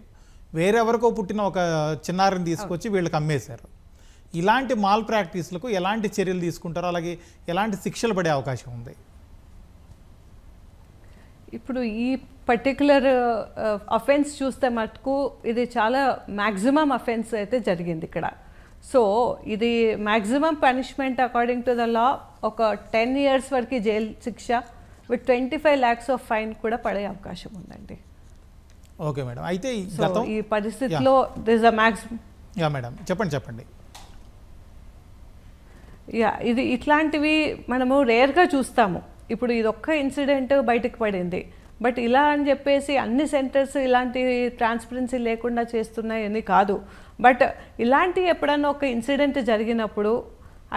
వేరెవరికో పుట్టిన ఒక చిన్నారిని తీసుకొచ్చి వీళ్ళకి అమ్మేశారు. ఇలాంటి మాల్ ప్రాక్టీస్లకు ఎలాంటి చర్యలు తీసుకుంటారో, అలాగే ఎలాంటి శిక్షలు పడే అవకాశం ఉంది? ఇప్పుడు ఈ పర్టికులర్ అఫెన్స్ చూస్తే మటుకు ఇది చాలా మ్యాక్సిమం అఫెన్స్ అయితే జరిగింది ఇక్కడ. సో ఇది maximum punishment according to the law ఒక 10 years వరకు జైలు శిక్ష విత్ 25 lakhs ఆఫ్ ఫైన్ కూడా పడే అవకాశం ఉందండి. ఓకే మేడం, అయితే ఈ పరిస్థితిలో this a maximum. Yeah madam, చెప్పండి. యా, ఇది ఇట్లాంటివి మనము రేర్గా చూస్తాము. ఇప్పుడు ఇది ఒక్క ఇన్సిడెంట్ బయటకు పడింది, బట్ ఇలా అని చెప్పేసి అన్ని సెంటర్స్ ఇలాంటి ట్రాన్స్పరెన్సీ లేకుండా చేస్తున్నాయని కాదు. బట్ ఇలాంటి ఎప్పుడన్నా ఒక ఇన్సిడెంట్ జరిగినప్పుడు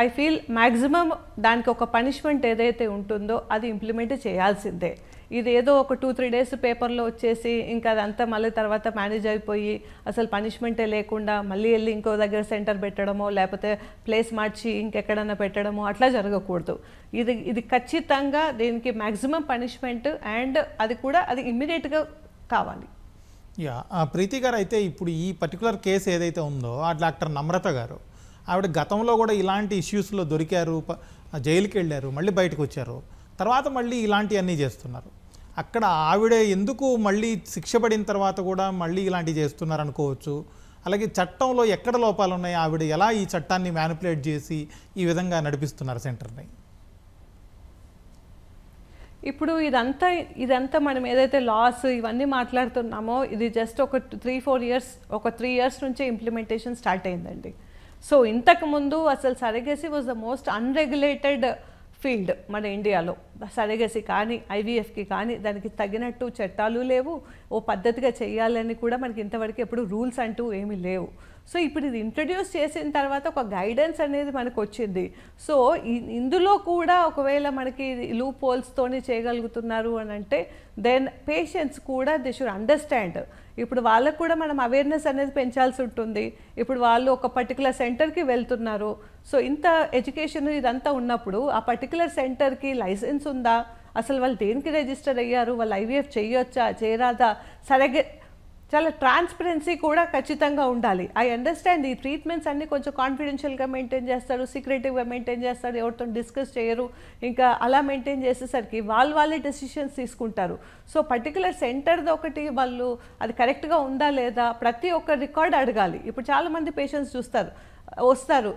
ఐ ఫీల్ మ్యాక్సిమం దానికి ఒక పనిష్మెంట్ ఏదైతే ఉంటుందో అది ఇంప్లిమెంట్ చేయాల్సిందే. ఇది ఏదో ఒక 2-3 డేస్ పేపర్లో వచ్చేసి ఇంకా అదంతా మళ్ళీ తర్వాత మేనేజ్ అయిపోయి అసలు పనిష్మెంటే లేకుండా మళ్ళీ వెళ్ళి ఇంకో దగ్గర సెంటర్ పెట్టడమో లేకపోతే ప్లేస్ మార్చి ఇంకెక్కడన్నా పెట్టడమో అట్లా జరగకూడదు. ఇది ఖచ్చితంగా దీనికి మ్యాక్సిమం పనిష్మెంట్ అండ్ అది కూడా అది ఇమ్మీడియట్గా కావాలి. యా, ప్రీతి గారు, అయితే ఇప్పుడు ఈ పర్టికులర్ కేసు ఏదైతే ఉందో ఆ డాక్టర్ నమ్రత గారు, ఆవిడ గతంలో కూడా ఇలాంటి ఇష్యూస్లో దొరికారు, జైలుకి వెళ్ళారు, మళ్ళీ బయటకు వచ్చారు, తర్వాత మళ్ళీ ఇలాంటివన్నీ చేస్తున్నారు. అక్కడ ఆవిడ ఎందుకు మళ్ళీ శిక్ష పడిన తర్వాత కూడా మళ్ళీ ఇలాంటివి చేస్తున్నారు అనుకోవచ్చు. అలాగే చట్టంలో ఎక్కడ లోపాలు ఉన్నాయి, ఆవిడ ఎలా ఈ చట్టాన్ని మ్యానిపులేట్ చేసి ఈ విధంగా నడిపిస్తున్నారు సెంటర్ని? ఇప్పుడు ఇదంతా మనం ఏదైతే లాస్ ఇవన్నీ మాట్లాడుతున్నామో ఇది జస్ట్ ఒక 3 ఇయర్స్ నుంచే ఇంప్లిమెంటేషన్ స్టార్ట్ అయిందండి. సో ఇంతకుముందు అసలు surrogacy was the most unregulated field మన ఇండియాలో. సరగసీ కానీ ఐవీఎఫ్కి కానీ దానికి తగినట్టు చట్టాలు లేవు, ఓ పద్ధతిగా చేయాలని కూడా మనకి ఇంతవరకు ఎప్పుడు రూల్స్ అంటూ ఏమీ లేవు. సో ఇప్పుడు ఇది ఇంట్రడ్యూస్ చేసిన తర్వాత ఒక గైడెన్స్ అనేది మనకు వచ్చింది. సో ఇందులో కూడా ఒకవేళ మనకి లూప్ హోల్స్తోని చేయగలుగుతున్నారు అని అంటే దెన్ పేషెంట్స్ కూడా దే షుడ్ అండర్స్టాండ్. ఇప్పుడు వాళ్ళకు కూడా మనం అవేర్నెస్ అనేది పెంచాల్సి ఉంటుంది. ఇప్పుడు వాళ్ళు ఒక పర్టికులర్ సెంటర్కి వెళ్తున్నారు, సో ఇంత ఎడ్యుకేషన్ ఇదంతా ఉన్నప్పుడు ఆ పర్టికులర్ సెంటర్కి లైసెన్స్ ఉందా, అసలు వాళ్ళు దేనికి రిజిస్టర్ అయ్యారు, వాళ్ళు ఐవీఎఫ్ చేయొచ్చా చేయరాదా, సరిగ్గా చాలా ట్రాన్స్పరెన్సీ కూడా ఖచ్చితంగా ఉండాలి. ఐ అండర్స్టాండ్ ఈ ట్రీట్మెంట్స్ అన్నీ కొంచెం కాన్ఫిడెన్షియల్గా మెయింటైన్ చేస్తారు, సీక్రెటివ్గా మెయింటైన్ చేస్తారు, ఎవరితో డిస్కస్ చేయరు, ఇంకా అలా మెయింటైన్ చేసేసరికి వాళ్ళే డెసిషన్స్ తీసుకుంటారు. సో పర్టికులర్ సెంటర్ది ఒకటి వాళ్ళు అది కరెక్ట్గా ఉందా లేదా ప్రతి ఒక్క రికార్డ్ అడగాలి. ఇప్పుడు చాలామంది పేషెంట్స్ వస్తారు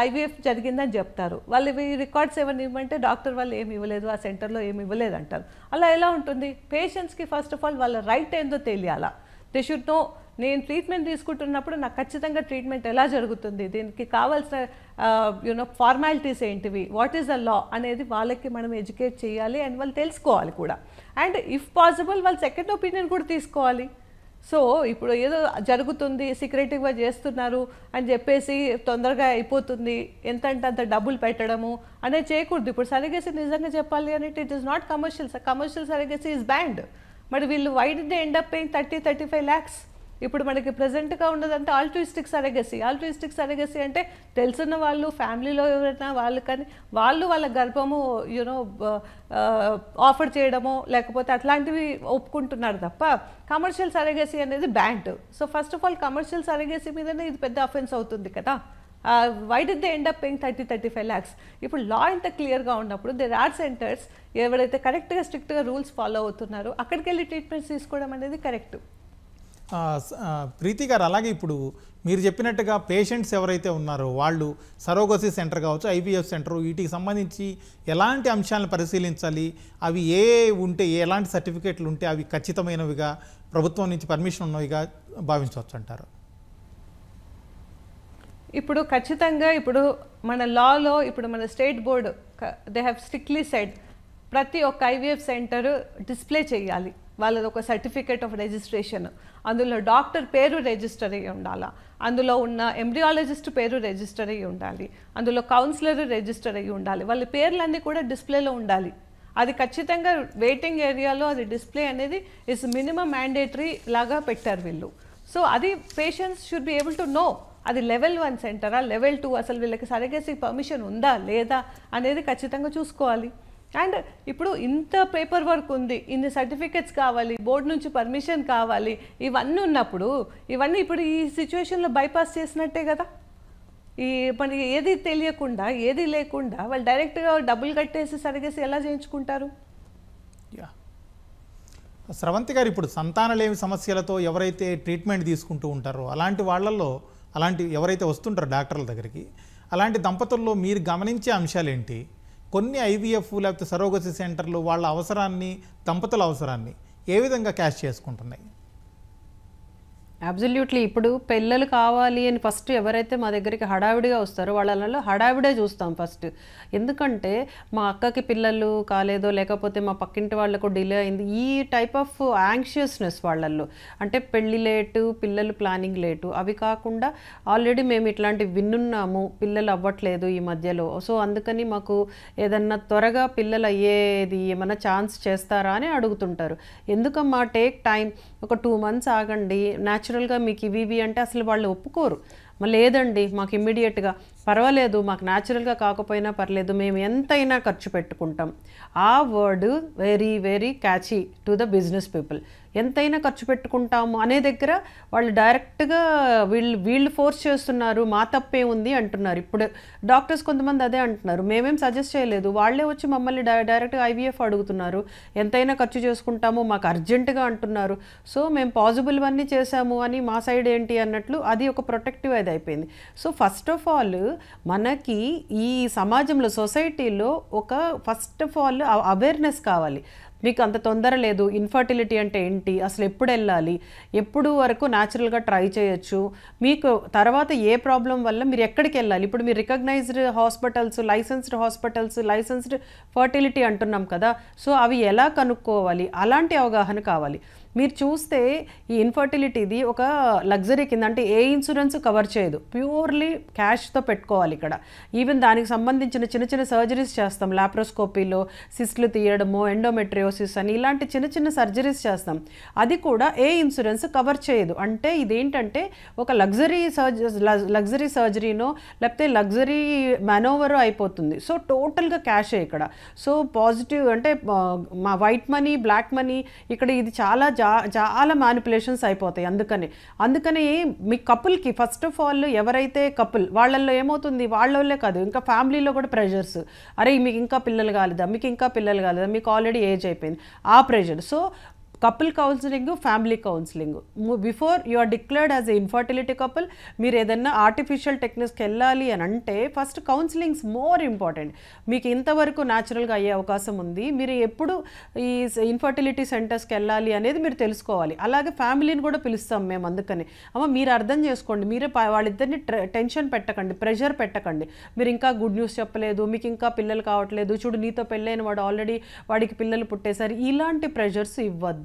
ఐవీఎఫ్ జరిగిందని చెప్తారు, వాళ్ళు ఇవి రికార్డ్స్ ఏమైనా ఇవ్వమంటే డాక్టర్ వాళ్ళు ఏమి ఇవ్వలేదు, ఆ సెంటర్లో ఏమి ఇవ్వలేదు అంటారు. అలా ఎలా ఉంటుంది? పేషెంట్స్కి ఫస్ట్ ఆఫ్ ఆల్ వాళ్ళ రైట్ ఏందో తెలియాలా. దే షుడ్ నో నేను ట్రీట్మెంట్ తీసుకుంటున్నప్పుడు నాకు ఖచ్చితంగా ట్రీట్మెంట్ ఎలా జరుగుతుంది, దీనికి కావాల్సిన ఫార్మాలిటీస్ ఏంటివి, వాట్ ఈస్ ద లా అనేది వాళ్ళకి మనం ఎడ్యుకేట్ చేయాలి అండ్ వాళ్ళు తెలుసుకోవాలి కూడా. అండ్ ఇఫ్ పాసిబుల్ వాళ్ళు సెకండ్ ఒపీనియన్ కూడా తీసుకోవాలి. సో ఇప్పుడు ఏదో జరుగుతుంది సీక్రెటివ్గా చేస్తున్నారు అని చెప్పేసి తొందరగా అయిపోతుంది ఎంత అంటే అంత డబ్బులు పెట్టడము అనేది చేయకూడదు. ఇప్పుడు సరగసీ నిజంగా చెప్పాలి అంటే it is not commercial surrogacy is banned. మరి వీళ్ళు why did they end up paying 30-35 lakhs? ఇప్పుడు మనకి ప్రజెంట్గా ఉన్నదంటే ఆల్ట్రూయిస్టిక్ సరగసీ అంటే తెలుసున్న వాళ్ళు ఫ్యామిలీలో ఎవరైనా వాళ్ళు కానీ వాళ్ళ గర్భము ఆఫర్ చేయడమో లేకపోతే అట్లాంటివి ఒప్పుకుంటున్నారు తప్ప కమర్షియల్ సరగసీ అనేది banned. So first of all commercial surrogacy మీదనే ఇది పెద్ద అఫెన్స్ అవుతుంది కదా. Why did they end up paying 30-35 lakhs? ఇప్పుడు లా ఇంత క్లియర్గా ఉన్నప్పుడు దేర్ ఆర్ సెంటర్స్ ఎవరైతే కరెక్ట్గా స్ట్రిక్ట్గా రూల్స్ ఫాలో అవుతున్నారో అక్కడికి వెళ్ళి ట్రీట్మెంట్స్ తీసుకోవడం అనేది కరెక్ట్. ప్రీతి గారు, అలాగే ఇప్పుడు మీరు చెప్పినట్టుగా పేషెంట్స్ ఎవరైతే ఉన్నారో వాళ్ళు సరోగసీ సెంటర్ కావచ్చు, ఐవీఎఫ్ సెంటర్, వీటికి సంబంధించి ఎలాంటి అంశాలను పరిశీలించాలి, అవి ఉంటే ఎలాంటి సర్టిఫికేట్లు ఉంటే అవి ఖచ్చితమైనవిగా ప్రభుత్వం నుంచి పర్మిషన్ ఉన్నవిగా భావించవచ్చు అంటారు? ఇప్పుడు ఖచ్చితంగా ఇప్పుడు మన లాలో ఇప్పుడు మన state board they have strictly said ప్రతి ఒక్క ఐవీఎఫ్ సెంటర్ డిస్ప్లే చేయాలి వాళ్ళది ఒక సర్టిఫికేట్ ఆఫ్ రిజిస్ట్రేషన్. అందులో డాక్టర్ పేరు రిజిస్టర్ అయ్యి ఉండాలి, అందులో ఉన్న ఎంబ్రియాలజిస్ట్ పేరు రిజిస్టర్ అయ్యి ఉండాలి, అందులో కౌన్సిలర్ రిజిస్టర్ అయ్యి ఉండాలి, వాళ్ళ పేర్లన్నీ కూడా డిస్ప్లేలో ఉండాలి. అది ఖచ్చితంగా వెయిటింగ్ ఏరియాలో అది డిస్ప్లే అనేది ఇస్ మినిమం మ్యాండేటరీ లాగా పెట్టారు వీళ్ళు. సో అది patients should be able to know అది లెవెల్ 1 సెంటరా లెవెల్ 2 అసలు వీళ్ళకి సరగసీ పర్మిషన్ ఉందా లేదా అనేది ఖచ్చితంగా చూసుకోవాలి. అండ్ ఇప్పుడు ఇంత పేపర్ వర్క్ ఉంది, ఇన్ని సర్టిఫికెట్స్ కావాలి, బోర్డు నుంచి పర్మిషన్ కావాలి, ఇవన్నీ ఉన్నప్పుడు ఇవన్నీ ఇప్పుడు ఈ సిచ్యువేషన్లో బైపాస్ చేసినట్టే కదా. మనకి ఏది తెలియకుండా ఏది లేకుండా వాళ్ళు డైరెక్ట్గా డబ్బులు కట్టేసి సరగసీ ఎలా చేయించుకుంటారు? స్రవంతి గారు, ఇప్పుడు సంతానలేమి సమస్యలతో ఎవరైతే ట్రీట్మెంట్ తీసుకుంటూ ఉంటారో అలాంటి ఎవరైతే వస్తుంటారో డాక్టర్ల దగ్గరికి, అలాంటి దంపతుల్లో మీరు గమనించే అంశాలు ఏంటి? కొన్ని ఐవీఎఫ్ లేకపోతే సరోగసీ సెంటర్లు వాళ్ళ దంపతుల అవసరాన్ని ఏ విధంగా క్యాష్ చేసుకుంటున్నాయి? అబ్జల్యూట్లీ. ఇప్పుడు పిల్లలు కావాలి అని ఫస్ట్ ఎవరైతే మా దగ్గరికి హడావిడిగా వస్తారో వాళ్ళలో హడావిడే చూస్తాం ఫస్ట్. ఎందుకంటే మా అక్కకి పిల్లలు కాలేదో, లేకపోతే మా పక్కింటి వాళ్ళకు డిలే అయింది, ఈ టైప్ ఆఫ్ యాంగ్షియస్నెస్ వాళ్ళల్లో. అంటే పెళ్ళి లేటు, పిల్లలు ప్లానింగ్ లేటు, అవి కాకుండా ఆల్రెడీ మేము ఇట్లాంటివి విన్నున్నాము, పిల్లలు అవ్వట్లేదు ఈ మధ్యలో, సో అందుకని మాకు ఏదన్నా త్వరగా పిల్లలు అయ్యేది ఏమన్నా ఛాన్స్ చేస్తారా అని అడుగుతుంటారు. ఎందుకమ్మా టేక్ టైం, ఒక 2 months ఆగండి, న్యాచురల్గా మీకు ఇవి అంటే అసలు వాళ్ళు ఒప్పుకోరు. లేదండి మాకు ఇమ్మీడియట్గా పర్వాలేదు, మాకు న్యాచురల్గా కాకపోయినా పర్లేదు, మేము ఎంతైనా ఖర్చు పెట్టుకుంటాం. ఆ word very very catchy to the business people. ఎంతైనా ఖర్చు పెట్టుకుంటాము అనే దగ్గర వాళ్ళు డైరెక్ట్గా వీళ్ళు ఫోర్స్ చేస్తున్నారు, మా తప్పే ఉంది అంటున్నారు. ఇప్పుడు డాక్టర్స్ కొంతమంది అదే అంటున్నారు, మేమేం సజెస్ట్ చేయలేదు, వాళ్ళే వచ్చి మమ్మల్ని డైరెక్ట్గా ఐవీఎఫ్ అడుగుతున్నారు, ఎంతైనా ఖర్చు చేసుకుంటాము, మాకు అర్జెంటుగా అంటున్నారు, సో మేము పాసిబుల్ అన్నీ చేసాము అని మా సైడ్ ఏంటి అన్నట్లు అది ఒక ప్రొటెక్టివ్ అది అయిపోయింది. సో ఫస్ట్ ఆఫ్ ఆల్ మనకి ఈ సమాజంలో, సొసైటీలో ఒక ఫస్ట్ ఆఫ్ ఆల్ అవేర్నెస్ కావాలి. మీకు అంత తొందర లేదు, ఇన్ఫర్టిలిటీ అంటే ఏంటి, అసలు ఎప్పుడు వెళ్ళాలి, ఎప్పుడు వరకు న్యాచురల్గా ట్రై చేయొచ్చు, మీకు తర్వాత ఏ ప్రాబ్లం వల్ల మీరు ఎక్కడికి వెళ్ళాలి. ఇప్పుడు మీరు రికగ్నైజ్డ్ హాస్పిటల్స్, లైసెన్స్డ్ ఫర్టిలిటీ అంటున్నాం కదా, సో అవి ఎలా కనుక్కోవాలి, అలాంటి అవగాహన కావాలి. మీరు చూస్తే ఈ ఇన్ఫర్టిలిటీది ఒక లగ్జరీ కింద, అంటే ఏ ఇన్సూరెన్స్ కవర్ చేయదు, ప్యూర్లీ క్యాష్తో పెట్టుకోవాలి. ఇక్కడ ఈవెన్ దానికి సంబంధించిన చిన్న చిన్న సర్జరీస్ చేస్తాం, లాప్రోస్కోపీలో సిస్ట్లు తీయడము, ఎండోమెట్రియోసిస్ అని ఇలాంటి చిన్న చిన్న సర్జరీస్ చేస్తాం, అది కూడా ఏ ఇన్సూరెన్స్ కవర్ చేయదు. అంటే ఇదేంటంటే ఒక లగ్జరీ సర్జరీనో లేకపోతే లగ్జరీ మనోవర్ అయిపోతుంది. సో టోటల్గా క్యాషే ఇక్కడ. సో పాజిటివ్ అంటే మా వైట్ మనీ, బ్లాక్ మనీ, ఇక్కడ ఇది చాలా మ్యానిపులేషన్స్ అయిపోతాయి. అందుకని మీ కపుల్కి ఫస్ట్ ఆఫ్ ఆల్ ఎవరైతే కపుల్ వాళ్ళల్లో ఏమవుతుంది, వాళ్ళే కాదు ఇంకా ఫ్యామిలీలో కూడా ప్రెషర్స్, అరే మీకు ఇంకా పిల్లలు కాలేదా, మీకు ఆల్రెడీ ఏజ్ అయిపోయింది, ఆ pressure. So couple counselling, family counselling, before you are declared as a infertility couple, మీరు ఏదన్నా ఆర్టిఫిషియల్ టెక్నిక్స్కి వెళ్ళాలి అని అంటే ఫస్ట్ కౌన్సిలింగ్స్ మోర్ ఇంపార్టెంట్. మీకు ఇంతవరకు న్యాచురల్గా అయ్యే అవకాశం ఉంది, మీరు ఎప్పుడు ఈ ఇన్ఫర్టిలిటీ సెంటర్స్కి వెళ్ళాలి అనేది మీరు తెలుసుకోవాలి. అలాగే ఫ్యామిలీని కూడా పిలుస్తాం మేము, అందుకని అమ్మ మీరు అర్థం చేసుకోండి, మీరే వాళ్ళిద్దరిని టెన్షన్ పెట్టకండి, ప్రెషర్ పెట్టకండి, మీరు ఇంకా గుడ్ న్యూస్ చెప్పలేదు, మీకు ఇంకా పిల్లలు కావట్లేదు, చూడు నీతో పెళ్ళైన వాడు ఆల్రెడీ వాడికి పిల్లలు పుట్టేశారు, ఇలాంటి ప్రెషర్స్ ఇవ్వద్దు.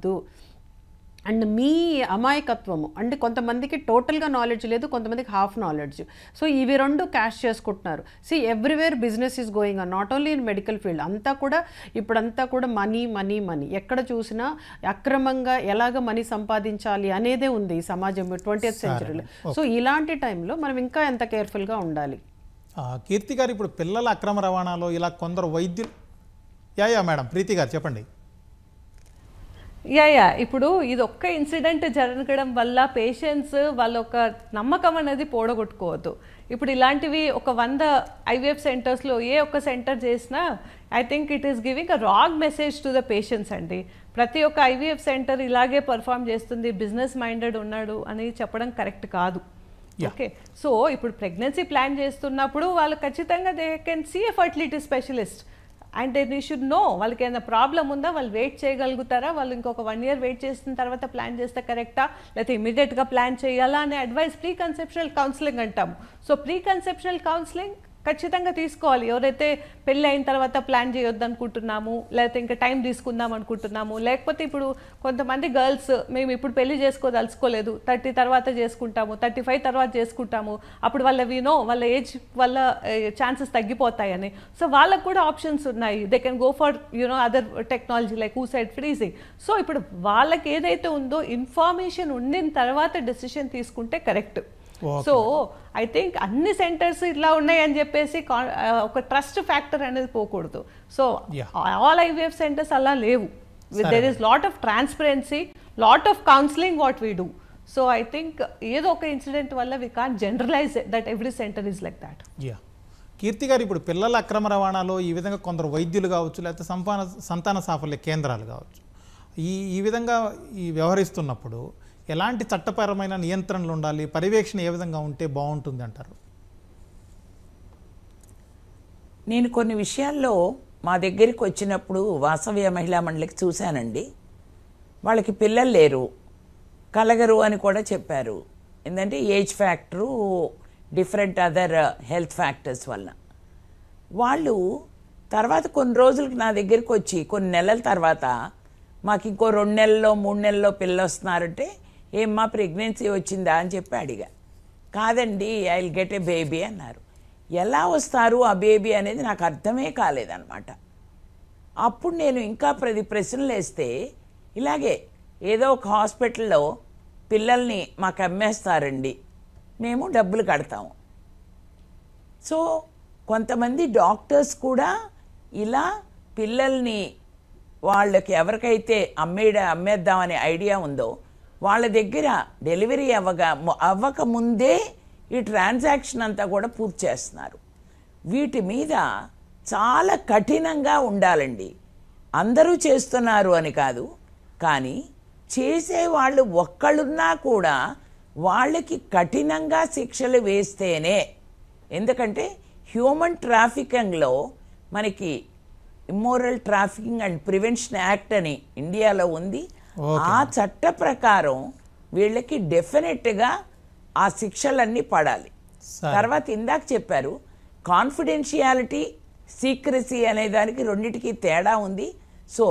అండ్ మీ అమాయకత్వము, అంటే కొంతమందికి టోటల్గా నాలెడ్జ్ లేదు, కొంతమందికి హాఫ్ నాలెడ్జ్, సో ఇవి రెండు క్యాష్ చేసుకుంటున్నారు. Everywhere business is going on, not only in medical field, ఇప్పుడంతా కూడా మనీ, ఎక్కడ చూసినా అక్రమంగా ఎలాగ మనీ సంపాదించాలి అనేదే ఉంది ఈ సమాజం 20th centuryలో. సో ఇలాంటి టైంలో మనం ఇంకా ఎంత కేర్ఫుల్గా ఉండాలి. కీర్తి గారు, ఇప్పుడు పిల్లల అక్రమ రవాణాలో ఇలా కొందరు వైద్యులు మేడం ప్రీతి గారు చెప్పండి. ఇప్పుడు ఇది ఒక్క ఇన్సిడెంట్ జరగడం వల్ల పేషెంట్స్ వాళ్ళ ఒక నమ్మకం అనేది పోడగొట్టుకోవద్దు. ఇప్పుడు ఇలాంటివి ఒక 100 ఐవీఎఫ్ సెంటర్స్లో ఏ ఒక్క సెంటర్ చేసినా I think it is giving a wrong message to the patients అండి. ప్రతి ఒక్క ఐవీఎఫ్ సెంటర్ ఇలాగే పర్ఫామ్ చేస్తుంది, బిజినెస్ మైండెడ్ ఉన్నాడు అని చెప్పడం కరెక్ట్ కాదు. ఓకే, సో ఇప్పుడు ప్రెగ్నెన్సీ ప్లాన్ చేస్తున్నప్పుడు వాళ్ళు ఖచ్చితంగా they can see a fertility specialist and they should know వాళ్ళకి ఏదైనా ప్రాబ్లం ఉందా, వాళ్ళు వెయిట్ చేయగలుగుతారా, వాళ్ళు ఇంకొక 1 year వెయిట్ చేసిన తర్వాత ప్లాన్ చేస్తే కరెక్టా, లేకపోతే ఇమీడియట్గా ప్లాన్ చేయాలా అనే అడ్వైస్ ప్రీ కన్సెప్షనల్ కౌన్సిలింగ్ అంటాము. సో ప్రీ కన్సెప్షనల్ కౌన్సిలింగ్ ఖచ్చితంగా తీసుకోవాలి. ఎవరైతే పెళ్ళి అయిన తర్వాత ప్లాన్ చేయొద్దు అనుకుంటున్నాము, లేకపోతే ఇంకా టైం తీసుకుందాం అనుకుంటున్నాము, లేకపోతే ఇప్పుడు కొంతమంది గర్ల్స్ మేము ఇప్పుడు పెళ్లి చేసుకోదలుచుకోలేదు, 30 తర్వాత చేసుకుంటాము, 35 తర్వాత చేసుకుంటాము, అప్పుడు వాళ్ళ ఏజ్ వల్ల ఛాన్సెస్ తగ్గిపోతాయని. సో వాళ్ళకు కూడా ఆప్షన్స్ ఉన్నాయి, they can go for other technology like oocyte freezing. So ఇప్పుడు వాళ్ళకి ఏదైతే ఉందో ఇన్ఫర్మేషన్ ఉండిన తర్వాత డెసిషన్ తీసుకుంటే కరెక్ట్. సో ఐ థింక్ అన్ని సెంటర్స్ ఇట్లా ఉన్నాయి అని చెప్పేసి ఒక ట్రస్ట్ ఫ్యాక్టర్ అనేది పోకూడదు. సో ఆల్ ఐవీఎఫ్ సెంటర్స్ అలా లేవు. There is lot of transparency, lot of counselling what we do. So I think ఏదో ఒక ఇన్సిడెంట్ వల్ల we can't generalise that every centre is like that. Keerthi గారు, ఇప్పుడు పిల్లల అక్రమ రవాణాలో ఈ విధంగా కొందరు వైద్యులు కావచ్చు, లేకపోతే సంతాన సాఫల్య కేంద్రాలు కావచ్చు, ఈ విధంగా వ్యవహరిస్తున్నప్పుడు ఎలాంటి చట్టపరమైన నియంత్రణలు ఉండాలి, పర్యవేక్షణ ఏ విధంగా ఉంటే బాగుంటుంది అంటారు? నేను కొన్ని విషయాల్లో మా దగ్గరికి వచ్చినప్పుడు వాసవ్య మహిళా మండలికి చూశానండి. వాళ్ళకి పిల్లలు లేరు, కలగరు అని కూడా చెప్పారు. ఏంటంటే age factor, different other health factors వల్ల. వాళ్ళు తర్వాత కొన్ని రోజులకి నా దగ్గరికి వచ్చి కొన్ని నెలల తర్వాత మాకు ఇంకో 2 నెలల్లో 3 నెలల్లో పిల్లలు వస్తున్నారంటే ఏమ్మా ప్రెగ్నెన్సీ వచ్చిందా అని చెప్పి అడిగా. కాదండి, I will get a baby అన్నారు. ఎలా వస్తారు ఆ బేబీ అనేది నాకు అర్థమే కాలేదన్నమాట. అప్పుడు నేను ఇంకా 10 ప్రశ్నలు వేస్తే ఇలాగే ఏదో ఒక హాస్పిటల్లో పిల్లల్ని మాకు అమ్మేస్తారండి, మేము డబ్బులు కడతాము. సో కొంతమంది డాక్టర్స్ కూడా ఇలా పిల్లల్ని వాళ్ళకి ఎవరికైతే అమ్మేద్దామనే ఐడియా ఉందో వాళ్ళ దగ్గర డెలివరీ అవ్వకముందే ఈ ట్రాన్సాక్షన్ అంతా కూడా పూర్తి చేస్తున్నారు. వీటి మీద చాలా కఠినంగా ఉండాలండి. అందరూ చేస్తున్నారు అని కాదు, కానీ చేసేవాళ్ళు ఒక్కళ్ళున్నా కూడా వాళ్ళకి కఠినంగా శిక్షలు వేస్తేనే. ఎందుకంటే హ్యూమన్ ట్రాఫికింగ్లో మనకి immoral trafficking and prevention act అని ఇండియాలో ఉంది. ఆ చట్ట ప్రకారం వీళ్ళకి డెఫినెట్గా ఆ శిక్షలన్నీ పడాలి. తర్వాత ఇందాక చెప్పారు కాన్ఫిడెన్షియాలిటీ, సీక్రసీ అనే దానికి రెండిటికి తేడా ఉంది. సో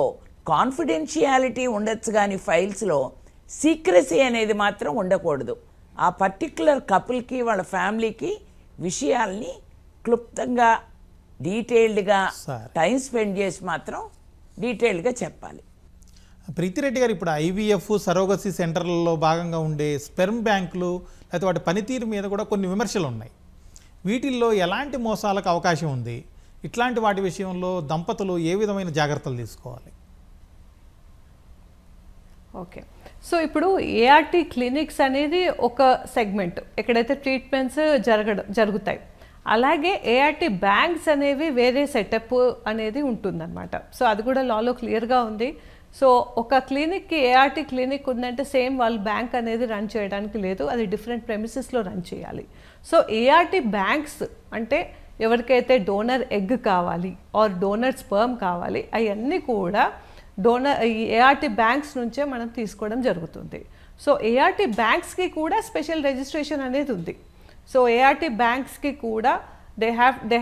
కాన్ఫిడెన్షియాలిటీ ఉండొచ్చు కానీ ఫైల్స్లో సీక్రసీ అనేది మాత్రం ఉండకూడదు. ఆ పర్టిక్యులర్ కపుల్కి వాళ్ళ ఫ్యామిలీకి విషయాల్ని క్లుప్తంగా డీటెయిల్డ్గా టైం స్పెండ్ చేసి మాత్రం డీటెయిల్డ్గా చెప్పాలి. ప్రీతిరెడ్డి గారు, ఇప్పుడు ఐవీఎఫ్ సరోగసీ సెంటర్లలో భాగంగా ఉండే స్పెర్మ్ బ్యాంకులు లేకపోతే వాటి పనితీరు మీద కూడా కొన్ని విమర్శలు ఉన్నాయి. వీటిల్లో ఎలాంటి మోసాలకు అవకాశం ఉంది? ఇట్లాంటి వాటి విషయంలో దంపతులు ఏ విధమైన జాగ్రత్తలు తీసుకోవాలి? ఓకే, సో ఇప్పుడు ఏఆర్టీ క్లినిక్స్ అనేది ఒక సెగ్మెంట్ ఎక్కడైతే ట్రీట్మెంట్స్ జరుగుతాయి. అలాగే ఏఆర్టీ బ్యాంక్స్ అనేవి వేరే సెటప్ అనేది ఉంటుందన్నమాట. సో అది కూడా లాలో క్లియర్గా ఉంది. సో ఒక క్లినిక్కి ఏఆర్టీ క్లినిక్ ఉందంటే సేమ్ వాళ్ళు బ్యాంక్ అనేది రన్ చేయడానికి లేదు, అది డిఫరెంట్ ప్రెమిసెస్లో రన్ చేయాలి. సో ఏఆర్టీ బ్యాంక్స్ అంటే ఎవరికైతే డోనర్ ఎగ్ కావాలి ఆర్ డోనర్ స్పర్మ్ కావాలి అవన్నీ కూడా ఈ ఏఆర్టీ బ్యాంక్స్ నుంచే మనం తీసుకోవడం జరుగుతుంది. సో ఏఆర్టీ బ్యాంక్స్కి కూడా స్పెషల్ రిజిస్ట్రేషన్ అనేది ఉంది. సో ఏఆర్టీ బ్యాంక్స్కి కూడా దే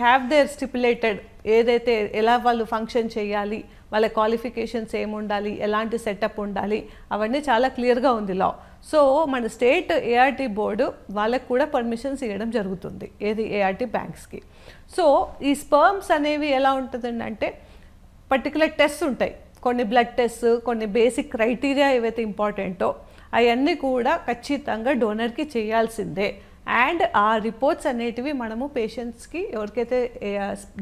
హ్యావ్ దేర్ స్టిపులేటెడ్ ఏదైతే ఎలా వాళ్ళు ఫంక్షన్ చేయాలి, వాళ్ళ క్వాలిఫికేషన్స్ ఏముండాలి, ఎలాంటి సెటప్ ఉండాలి, అవన్నీ చాలా క్లియర్గా ఉంది లా. సో మన స్టేట్ ఏఆర్టీ బోర్డు వాళ్ళకు కూడా పర్మిషన్స్ ఇవ్వడం జరుగుతుంది, ఏది ఏఆర్టీ బ్యాంక్స్కి. సో ఈ స్పర్మ్స్ అనేవి ఎలా ఉంటుందండి అంటే పర్టికులర్ టెస్ట్ ఉంటాయి, కొన్ని బ్లడ్ టెస్ట్, కొన్ని బేసిక్ క్రైటీరియా ఏవైతే ఇంపార్టెంటో అవన్నీ కూడా ఖచ్చితంగా డోనర్కి చేయాల్సిందే. అండ్ ఆ రిపోర్ట్స్ అనేటివి మనము పేషెంట్స్కి ఎవరికైతే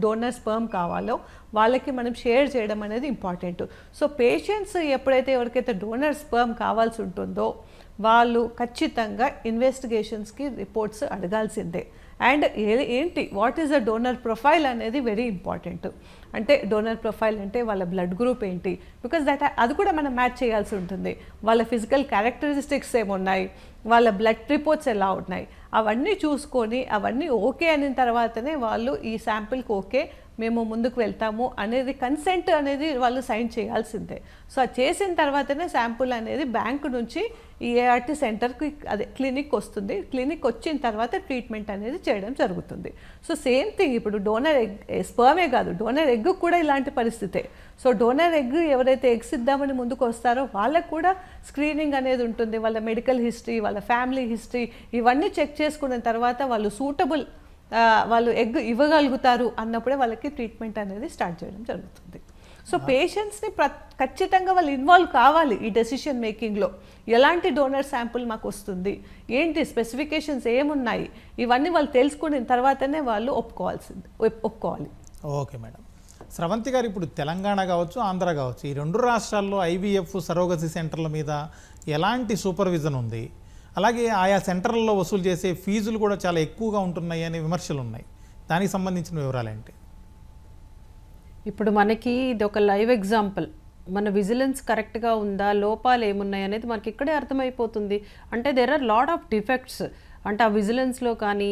డోనర్ స్పర్మ్ కావాలో వాళ్ళకి మనం షేర్ చేయడం అనేది ఇంపార్టెంట్. సో పేషెంట్స్ ఎప్పుడైతే ఎవరికైతే డోనర్ స్పర్మ్ కావాల్సి ఉంటుందో వాళ్ళు ఖచ్చితంగా ఇన్వెస్టిగేషన్స్కి రిపోర్ట్స్ అడగాల్సిందే. అండ్ ఏంటి what is the donor profile అనేది వెరీ ఇంపార్టెంట్. అంటే డోనర్ ప్రొఫైల్ అంటే వాళ్ళ బ్లడ్ గ్రూప్ ఏంటి, బికాస్ అది కూడా మనం మ్యాచ్ చేయాల్సి ఉంటుంది. వాళ్ళ ఫిజికల్ క్యారెక్టరిస్టిక్స్ ఏమున్నాయి, వాళ్ళ బ్లడ్ రిపోర్ట్స్ ఎలా ఉన్నాయి, అవన్నీ చూసుకొని అవన్నీ ఓకే అయిన తర్వాతనే వాళ్ళు ఈ శాంపిల్కి ఓకే మేము ముందుకు వెళ్తాము అనేది కన్సెంట్ అనేది వాళ్ళు సైన్ చేయాల్సిందే. సో అది చేసిన తర్వాతనే శాంపుల్ అనేది బ్యాంకు నుంచి ఈ ఏఆర్టీ సెంటర్కి అదే క్లినిక్ వస్తుంది. క్లినిక్ వచ్చిన తర్వాత ట్రీట్మెంట్ అనేది చేయడం జరుగుతుంది. సో సేమ్ థింగ్ ఇప్పుడు డోనర్ ఎగ్ స్పర్మే కాదు, డోనర్ ఎగ్ కూడా ఇలాంటి పరిస్థితే. సో డోనర్ ఎగ్ ఎవరైతే ఎగ్స్ ఇద్దామని ముందుకు వస్తారో వాళ్ళకు కూడా స్క్రీనింగ్ అనేది ఉంటుంది. వాళ్ళ మెడికల్ హిస్టరీ, వాళ్ళ ఫ్యామిలీ హిస్టరీ ఇవన్నీ చెక్ చేసుకున్న తర్వాత వాళ్ళు సూటబుల్ వాళ్ళు ఎగ్ ఇవ్వగలుగుతారు అన్నప్పుడే వాళ్ళకి ట్రీట్మెంట్ అనేది స్టార్ట్ చేయడం జరుగుతుంది. సో పేషెంట్స్ని ఖచ్చితంగా వాళ్ళు ఇన్వాల్వ్ కావాలి ఈ డెసిషన్ మేకింగ్లో. ఎలాంటి డోనర్ శాంపుల్ మాకు వస్తుంది, ఏంటి స్పెసిఫికేషన్స్ ఏమున్నాయి, ఇవన్నీ వాళ్ళు తెలుసుకున్న తర్వాతనే వాళ్ళు ఒప్పుకోవాలి. Okay madam. స్రవంతి గారు, ఇప్పుడు తెలంగాణ కావచ్చు, ఆంధ్ర కావచ్చు, ఈ 2 రాష్ట్రాల్లో ఐవీఎఫ్ సరోగసీ సెంటర్ల మీద ఎలాంటి సూపర్విజన్ ఉంది? అలాగే ఆయా సెంటర్లలో వసూలు చేసే ఫీజులు కూడా చాలా ఎక్కువగా ఉంటున్నాయి అనే విమర్శలు ఉన్నాయి. దానికి సంబంధించిన వివరాలు ఏంటి? ఇప్పుడు మనకి ఇది ఒక లైవ్ ఎగ్జాంపుల్. మన విజిలెన్స్ కరెక్ట్గా ఉందా, లోపాలు ఏమున్నాయి అనేది మనకి ఇక్కడే అర్థమైపోతుంది. అంటే there are lot of defects. అంటే ఆ విజిలెన్స్లో కానీ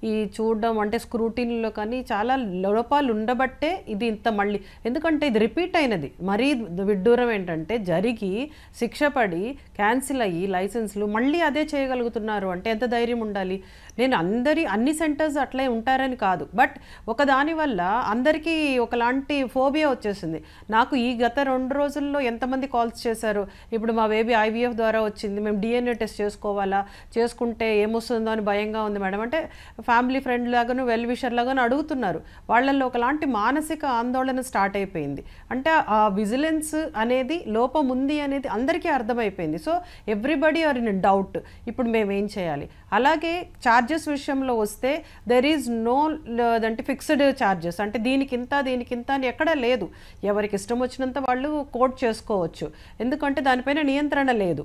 ఈ చూడడం అంటే స్క్రూటీన్లో కానీ చాలా లోపాలు ఉండబట్టే ఇది ఇంత మళ్ళీ, ఎందుకంటే ఇది రిపీట్ అయినది మరీ విడ్డూరం ఏంటంటే జరిగి శిక్ష పడి క్యాన్సిల్ అయ్యి లైసెన్స్లు మళ్ళీ అదే చేయగలుగుతున్నారు అంటే ఎంత ధైర్యం ఉండాలి. నేను అన్ని సెంటర్స్ అట్లే ఉంటారని కాదు, బట్ ఒక దానివల్ల అందరికీ ఒకలాంటి ఫోబియా వచ్చేసింది. నాకు ఈ గత 2 రోజుల్లో ఎంతమంది కాల్స్ చేశారు, ఇప్పుడు మా బేబీ IVF ద్వారా వచ్చింది, మేము DNA టెస్ట్ చేసుకోవాలా, చేసుకుంటే ఏమొస్తుందో అని భయంగా ఉంది మేడం అంటే ఫ్యామిలీ ఫ్రెండ్ లాగాను వెల్ విషర్ లాగాను అడుగుతున్నారు. వాళ్ళల్లో ఒకలాంటి మానసిక ఆందోళన స్టార్ట్ అయిపోయింది. అంటే ఆ విజిలెన్స్ అనేది లోపం ఉంది అనేది అందరికీ అర్థమైపోయింది. So everybody are in doubt, ఇప్పుడు మేము ఏం చేయాలి. అలాగే ఛార్జెస్ విషయంలో వస్తే దెర్ ఈజ్ నో అంటే ఫిక్స్డ్ ఛార్జెస్ అంటే దీనికింత అని ఎక్కడా లేదు. ఎవరికి ఇష్టం వచ్చినంత వాళ్ళు కోట్ చేసుకోవచ్చు, ఎందుకంటే దానిపైన నియంత్రణ లేదు.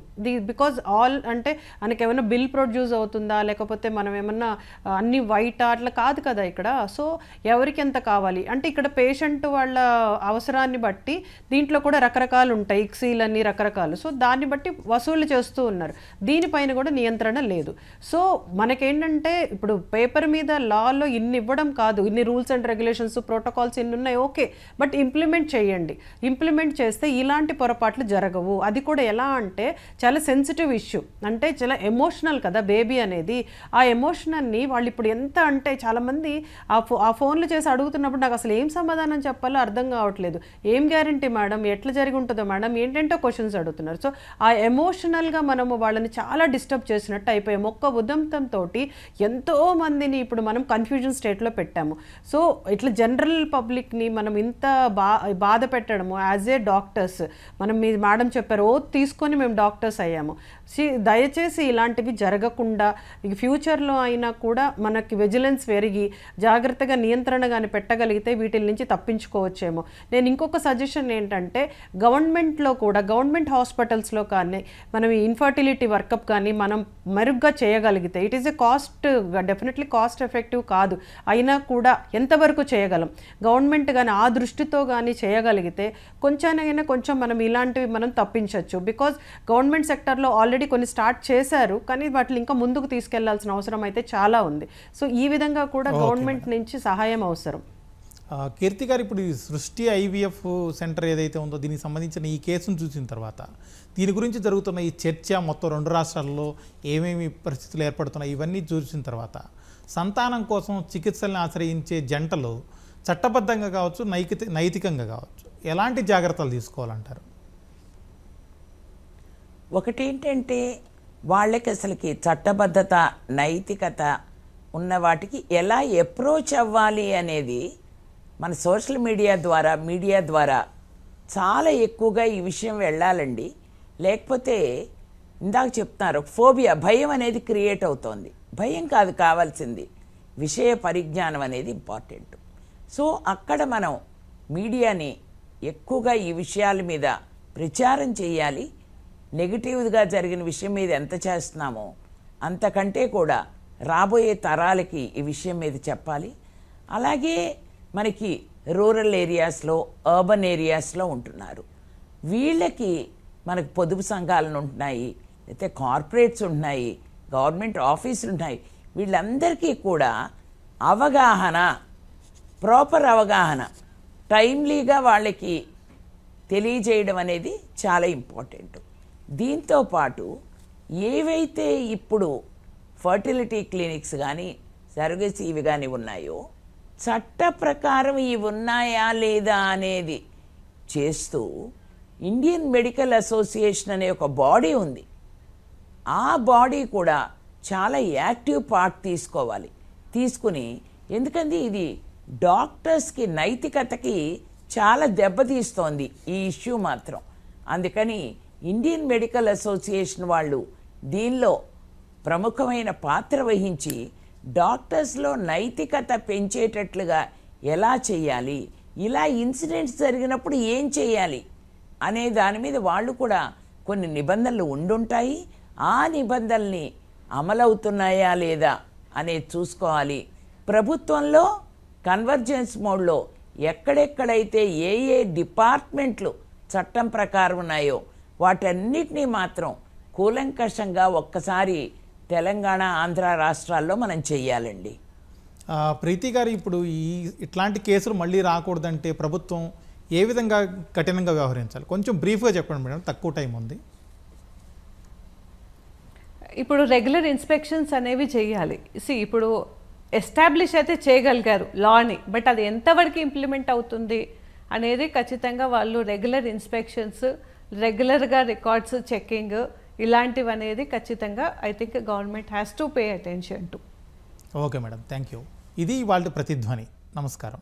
బికాజ్ ఆల్ అంటే మనకి ఏమైనా బిల్ ప్రొడ్యూస్ అవుతుందా లేకపోతే మనం ఏమన్నా అన్ని వైట్ అట్లా కాదు కదా ఇక్కడ. సో ఎవరికి ఎంత కావాలి అంటే ఇక్కడ పేషెంట్ వాళ్ళ అవసరాన్ని బట్టి దీంట్లో కూడా రకరకాలు ఉంటాయి, ఇక్సీలు అన్ని రకరకాలు. సో దాన్ని బట్టి వసూలు చేస్తూ ఉన్నారు, దీనిపైన కూడా నియంత్రణ లేదు. సో మనకేంటంటే ఇప్పుడు పేపర్ మీద లాలో ఇన్ని ఇవ్వడం కాదు, ఇన్ని రూల్స్ అండ్ రెగ్యులేషన్స్ ప్రోటోకాల్స్ ఇన్ని ఉన్నాయి ఓకే, బట్ ఇంప్లిమెంట్ చేయండి. ఇంప్లిమెంట్ చేస్తే ఇలాంటి పొరపాట్లు జరగవు. అది కూడా ఎలా అంటే చాలా సెన్సిటివ్ ఇష్యూ, అంటే ఎమోషనల్ కదా బేబీ అనేది. ఆ ఎమోషనల్ని వాళ్ళు ఇప్పుడు ఎంత అంటే చాలామంది ఆ ఫోన్లు చేసి అడుగుతున్నప్పుడు నాకు అసలు ఏం సమాధానం చెప్పాలో అర్థం కావట్లేదు. ఏం గ్యారంటీ మేడం, ఎట్లా జరిగి ఉంటుందో మేడం, ఏంటంటే క్వశ్చన్స్ అడుగుతున్నారు. సో ఆ ఎమోషనల్గా మనము వాళ్ళని చాలా డిస్టర్బ్ చేసినట్టు అయిపోయాము. ఒక్క ఉదంతంతో ఎంతో మందిని ఇప్పుడు మనం కన్ఫ్యూజన్ స్టేట్లో పెట్టాము. సో ఇట్లా జనరల్ పబ్లిక్ని మనం ఇంత బాధ పెట్టడము యాజ్ ఏ డాక్టర్స్, మనం మీ మేడం చెప్పారు ఓ తీసుకొని మేము డాక్టర్స్ అయ్యాము. దయచేసి ఇలాంటివి జరగకుండా ఫ్యూచర్లో అయినా కూడా మనకి విజిలెన్స్ పెరిగి జాగ్రత్తగా నియంత్రణ కానీ పెట్టగలిగితే వీటి నుంచి తప్పించుకోవచ్చేమో. నేను ఇంకొక సజెషన్ ఏంటంటే గవర్నమెంట్లో కూడా గవర్నమెంట్ హాస్పిటల్స్లో కానీ మనం ఇన్ఫర్టిలిటీ వర్కప్ కానీ మనం మెరుగ్గా చేయగలిగితే it is a cost, definitely cost effective కాదు అయినా కూడా ఎంతవరకు చేయగలం గవర్నమెంట్ కానీ ఆ దృష్టితో కానీ చేయగలిగితే కొంచెం మనం ఇలాంటివి మనం తప్పించవచ్చు. బికాజ్ గవర్నమెంట్ సెక్టర్లో ఆల్రెడీ కొన్ని స్టార్ట్ చేశారు కానీ వాటిని ఇంకా ముందుకు తీసుకెళ్లాల్సిన అవసరం అయితే చాలా ఉంది. సో ఈ విధంగా కూడా గవర్నమెంట్ నుంచి సహాయం అవసరం. కీర్తి గారు, ఇప్పుడు ఈ సృష్టి IVF సెంటర్ ఏదైతే ఉందో దీనికి సంబంధించిన ఈ కేసును చూసిన తర్వాత దీని గురించి జరుగుతున్న ఈ చర్చ మొత్తం 2 రాష్ట్రాల్లో ఏమేమి పరిస్థితులు ఏర్పడుతున్నాయి ఇవన్నీ చూసిన తర్వాత సంతానం కోసం చికిత్సల్ని ఆశ్రయించే జంటలు చట్టబద్ధంగా కావచ్చు నైతికంగా కావచ్చు ఎలాంటి జాగ్రత్తలు తీసుకోవాలంటారు? ఒకటేంటంటే వాళ్ళకి అసలుకి చట్టబద్ధత నైతికత ఉన్న వాటికి ఎలా అప్రోచ్ అవ్వాలి అనేది మన సోషల్ మీడియా ద్వారా చాలా ఎక్కువగా ఈ విషయం వెళ్ళాలండి. లేకపోతే ఇందాక చెప్తున్నారు ఫోబియా, భయం అనేది క్రియేట్ అవుతోంది. భయం కాదు కావాల్సింది, విషయ పరిజ్ఞానం అనేది ఇంపార్టెంట్. సో అక్కడ మనం మీడియాని ఎక్కువగా ఈ విషయాల మీద ప్రచారం చేయాలి. నెగిటివ్గా జరిగిన విషయం మీద ఎంత చేస్తున్నామో అంతకంటే కూడా రాబోయే తరాలకి ఈ విషయం మీద చెప్పాలి. అలాగే మనకి రూరల్ ఏరియాస్లో అర్బన్ ఏరియాస్లో ఉంటున్నారు, వీళ్ళకి మనకు పొదుపు సంఘాలను ఉంటున్నాయి, అయితే కార్పొరేట్స్ ఉంటున్నాయి, గవర్నమెంట్ ఆఫీసులు ఉన్నాయి. వీళ్ళందరికీ కూడా అవగాహన, ప్రాపర్ అవగాహన టైమ్లీగా వాళ్ళకి తెలియజేయడం అనేది చాలా ఇంపార్టెంట్. దీంతోపాటు ఏవైతే ఇప్పుడు ఫర్టిలిటీ క్లినిక్స్ కానీ సర్వీస్ ఇవి కానీ ఉన్నాయో చట్ట ప్రకారం ఇవి ఉన్నాయా లేదా అనేది చేస్తూ ఇండియన్ మెడికల్ అసోసియేషన్ అనే ఒక బాడీ ఉంది. ఆ బాడీ కూడా చాలా యాక్టివ్ పార్ట్ తీసుకోవాలి. తీసుకుని ఎందుకంటే ఇది డాక్టర్స్కి నైతికతకి చాలా దెబ్బతీస్తోంది ఈ ఇష్యూ మాత్రం. అందుకని ఇండియన్ మెడికల్ అసోసియేషన్ వాళ్ళు దీనిలో ప్రముఖమైన పాత్ర వహించి డాక్టర్స్లో నైతికత పెంచేటట్లుగా ఎలా చేయాలి, ఇలా ఇన్సిడెంట్స్ జరిగినప్పుడు ఏం చేయాలి అనే దాని మీద వాళ్ళు కూడా కొన్ని నిబంధనలు ఉండుంటాయి. ఆ నిబంధనల్ని అమలవుతున్నాయా లేదా అనేది చూసుకోవాలి. ప్రభుత్వంలో కన్వర్జెన్స్ మోడ్లో ఎక్కడెక్కడైతే ఏ డిపార్ట్మెంట్లు చట్టం ప్రకారం ఉన్నాయో వాటన్నిటినీ మాత్రం కూలంకషంగా ఒక్కసారి తెలంగాణ ఆంధ్ర రాష్ట్రాల్లో మనం చెయ్యాలండి. ప్రీతి గారు, ఇప్పుడు ఇట్లాంటి కేసులు మళ్ళీ రాకూడదంటే ప్రభుత్వం ఏ విధంగా కఠినంగా వ్యవహరించాలి? కొంచెం బ్రీఫ్గా చెప్పండి మేడం, తక్కువ టైం ఉంది. ఇప్పుడు రెగ్యులర్ ఇన్స్పెక్షన్స్ అనేవి చేయాలి. ఇప్పుడు ఎస్టాబ్లిష్ అయితే చేయగలిగారు లాని, బట్ అది ఎంతవరకు ఇంప్లిమెంట్ అవుతుంది అనేది ఖచ్చితంగా వాళ్ళు రెగ్యులర్ ఇన్స్పెక్షన్స్, రెగ్యులర్గా రికార్డ్స్ చెకింగ్ ఇలాంటివి అనేది ఖచ్చితంగా I think government has to pay attention to. Okay madam, thank you. ఇది వాళ్ళ ప్రతిధ్వని. నమస్కారం.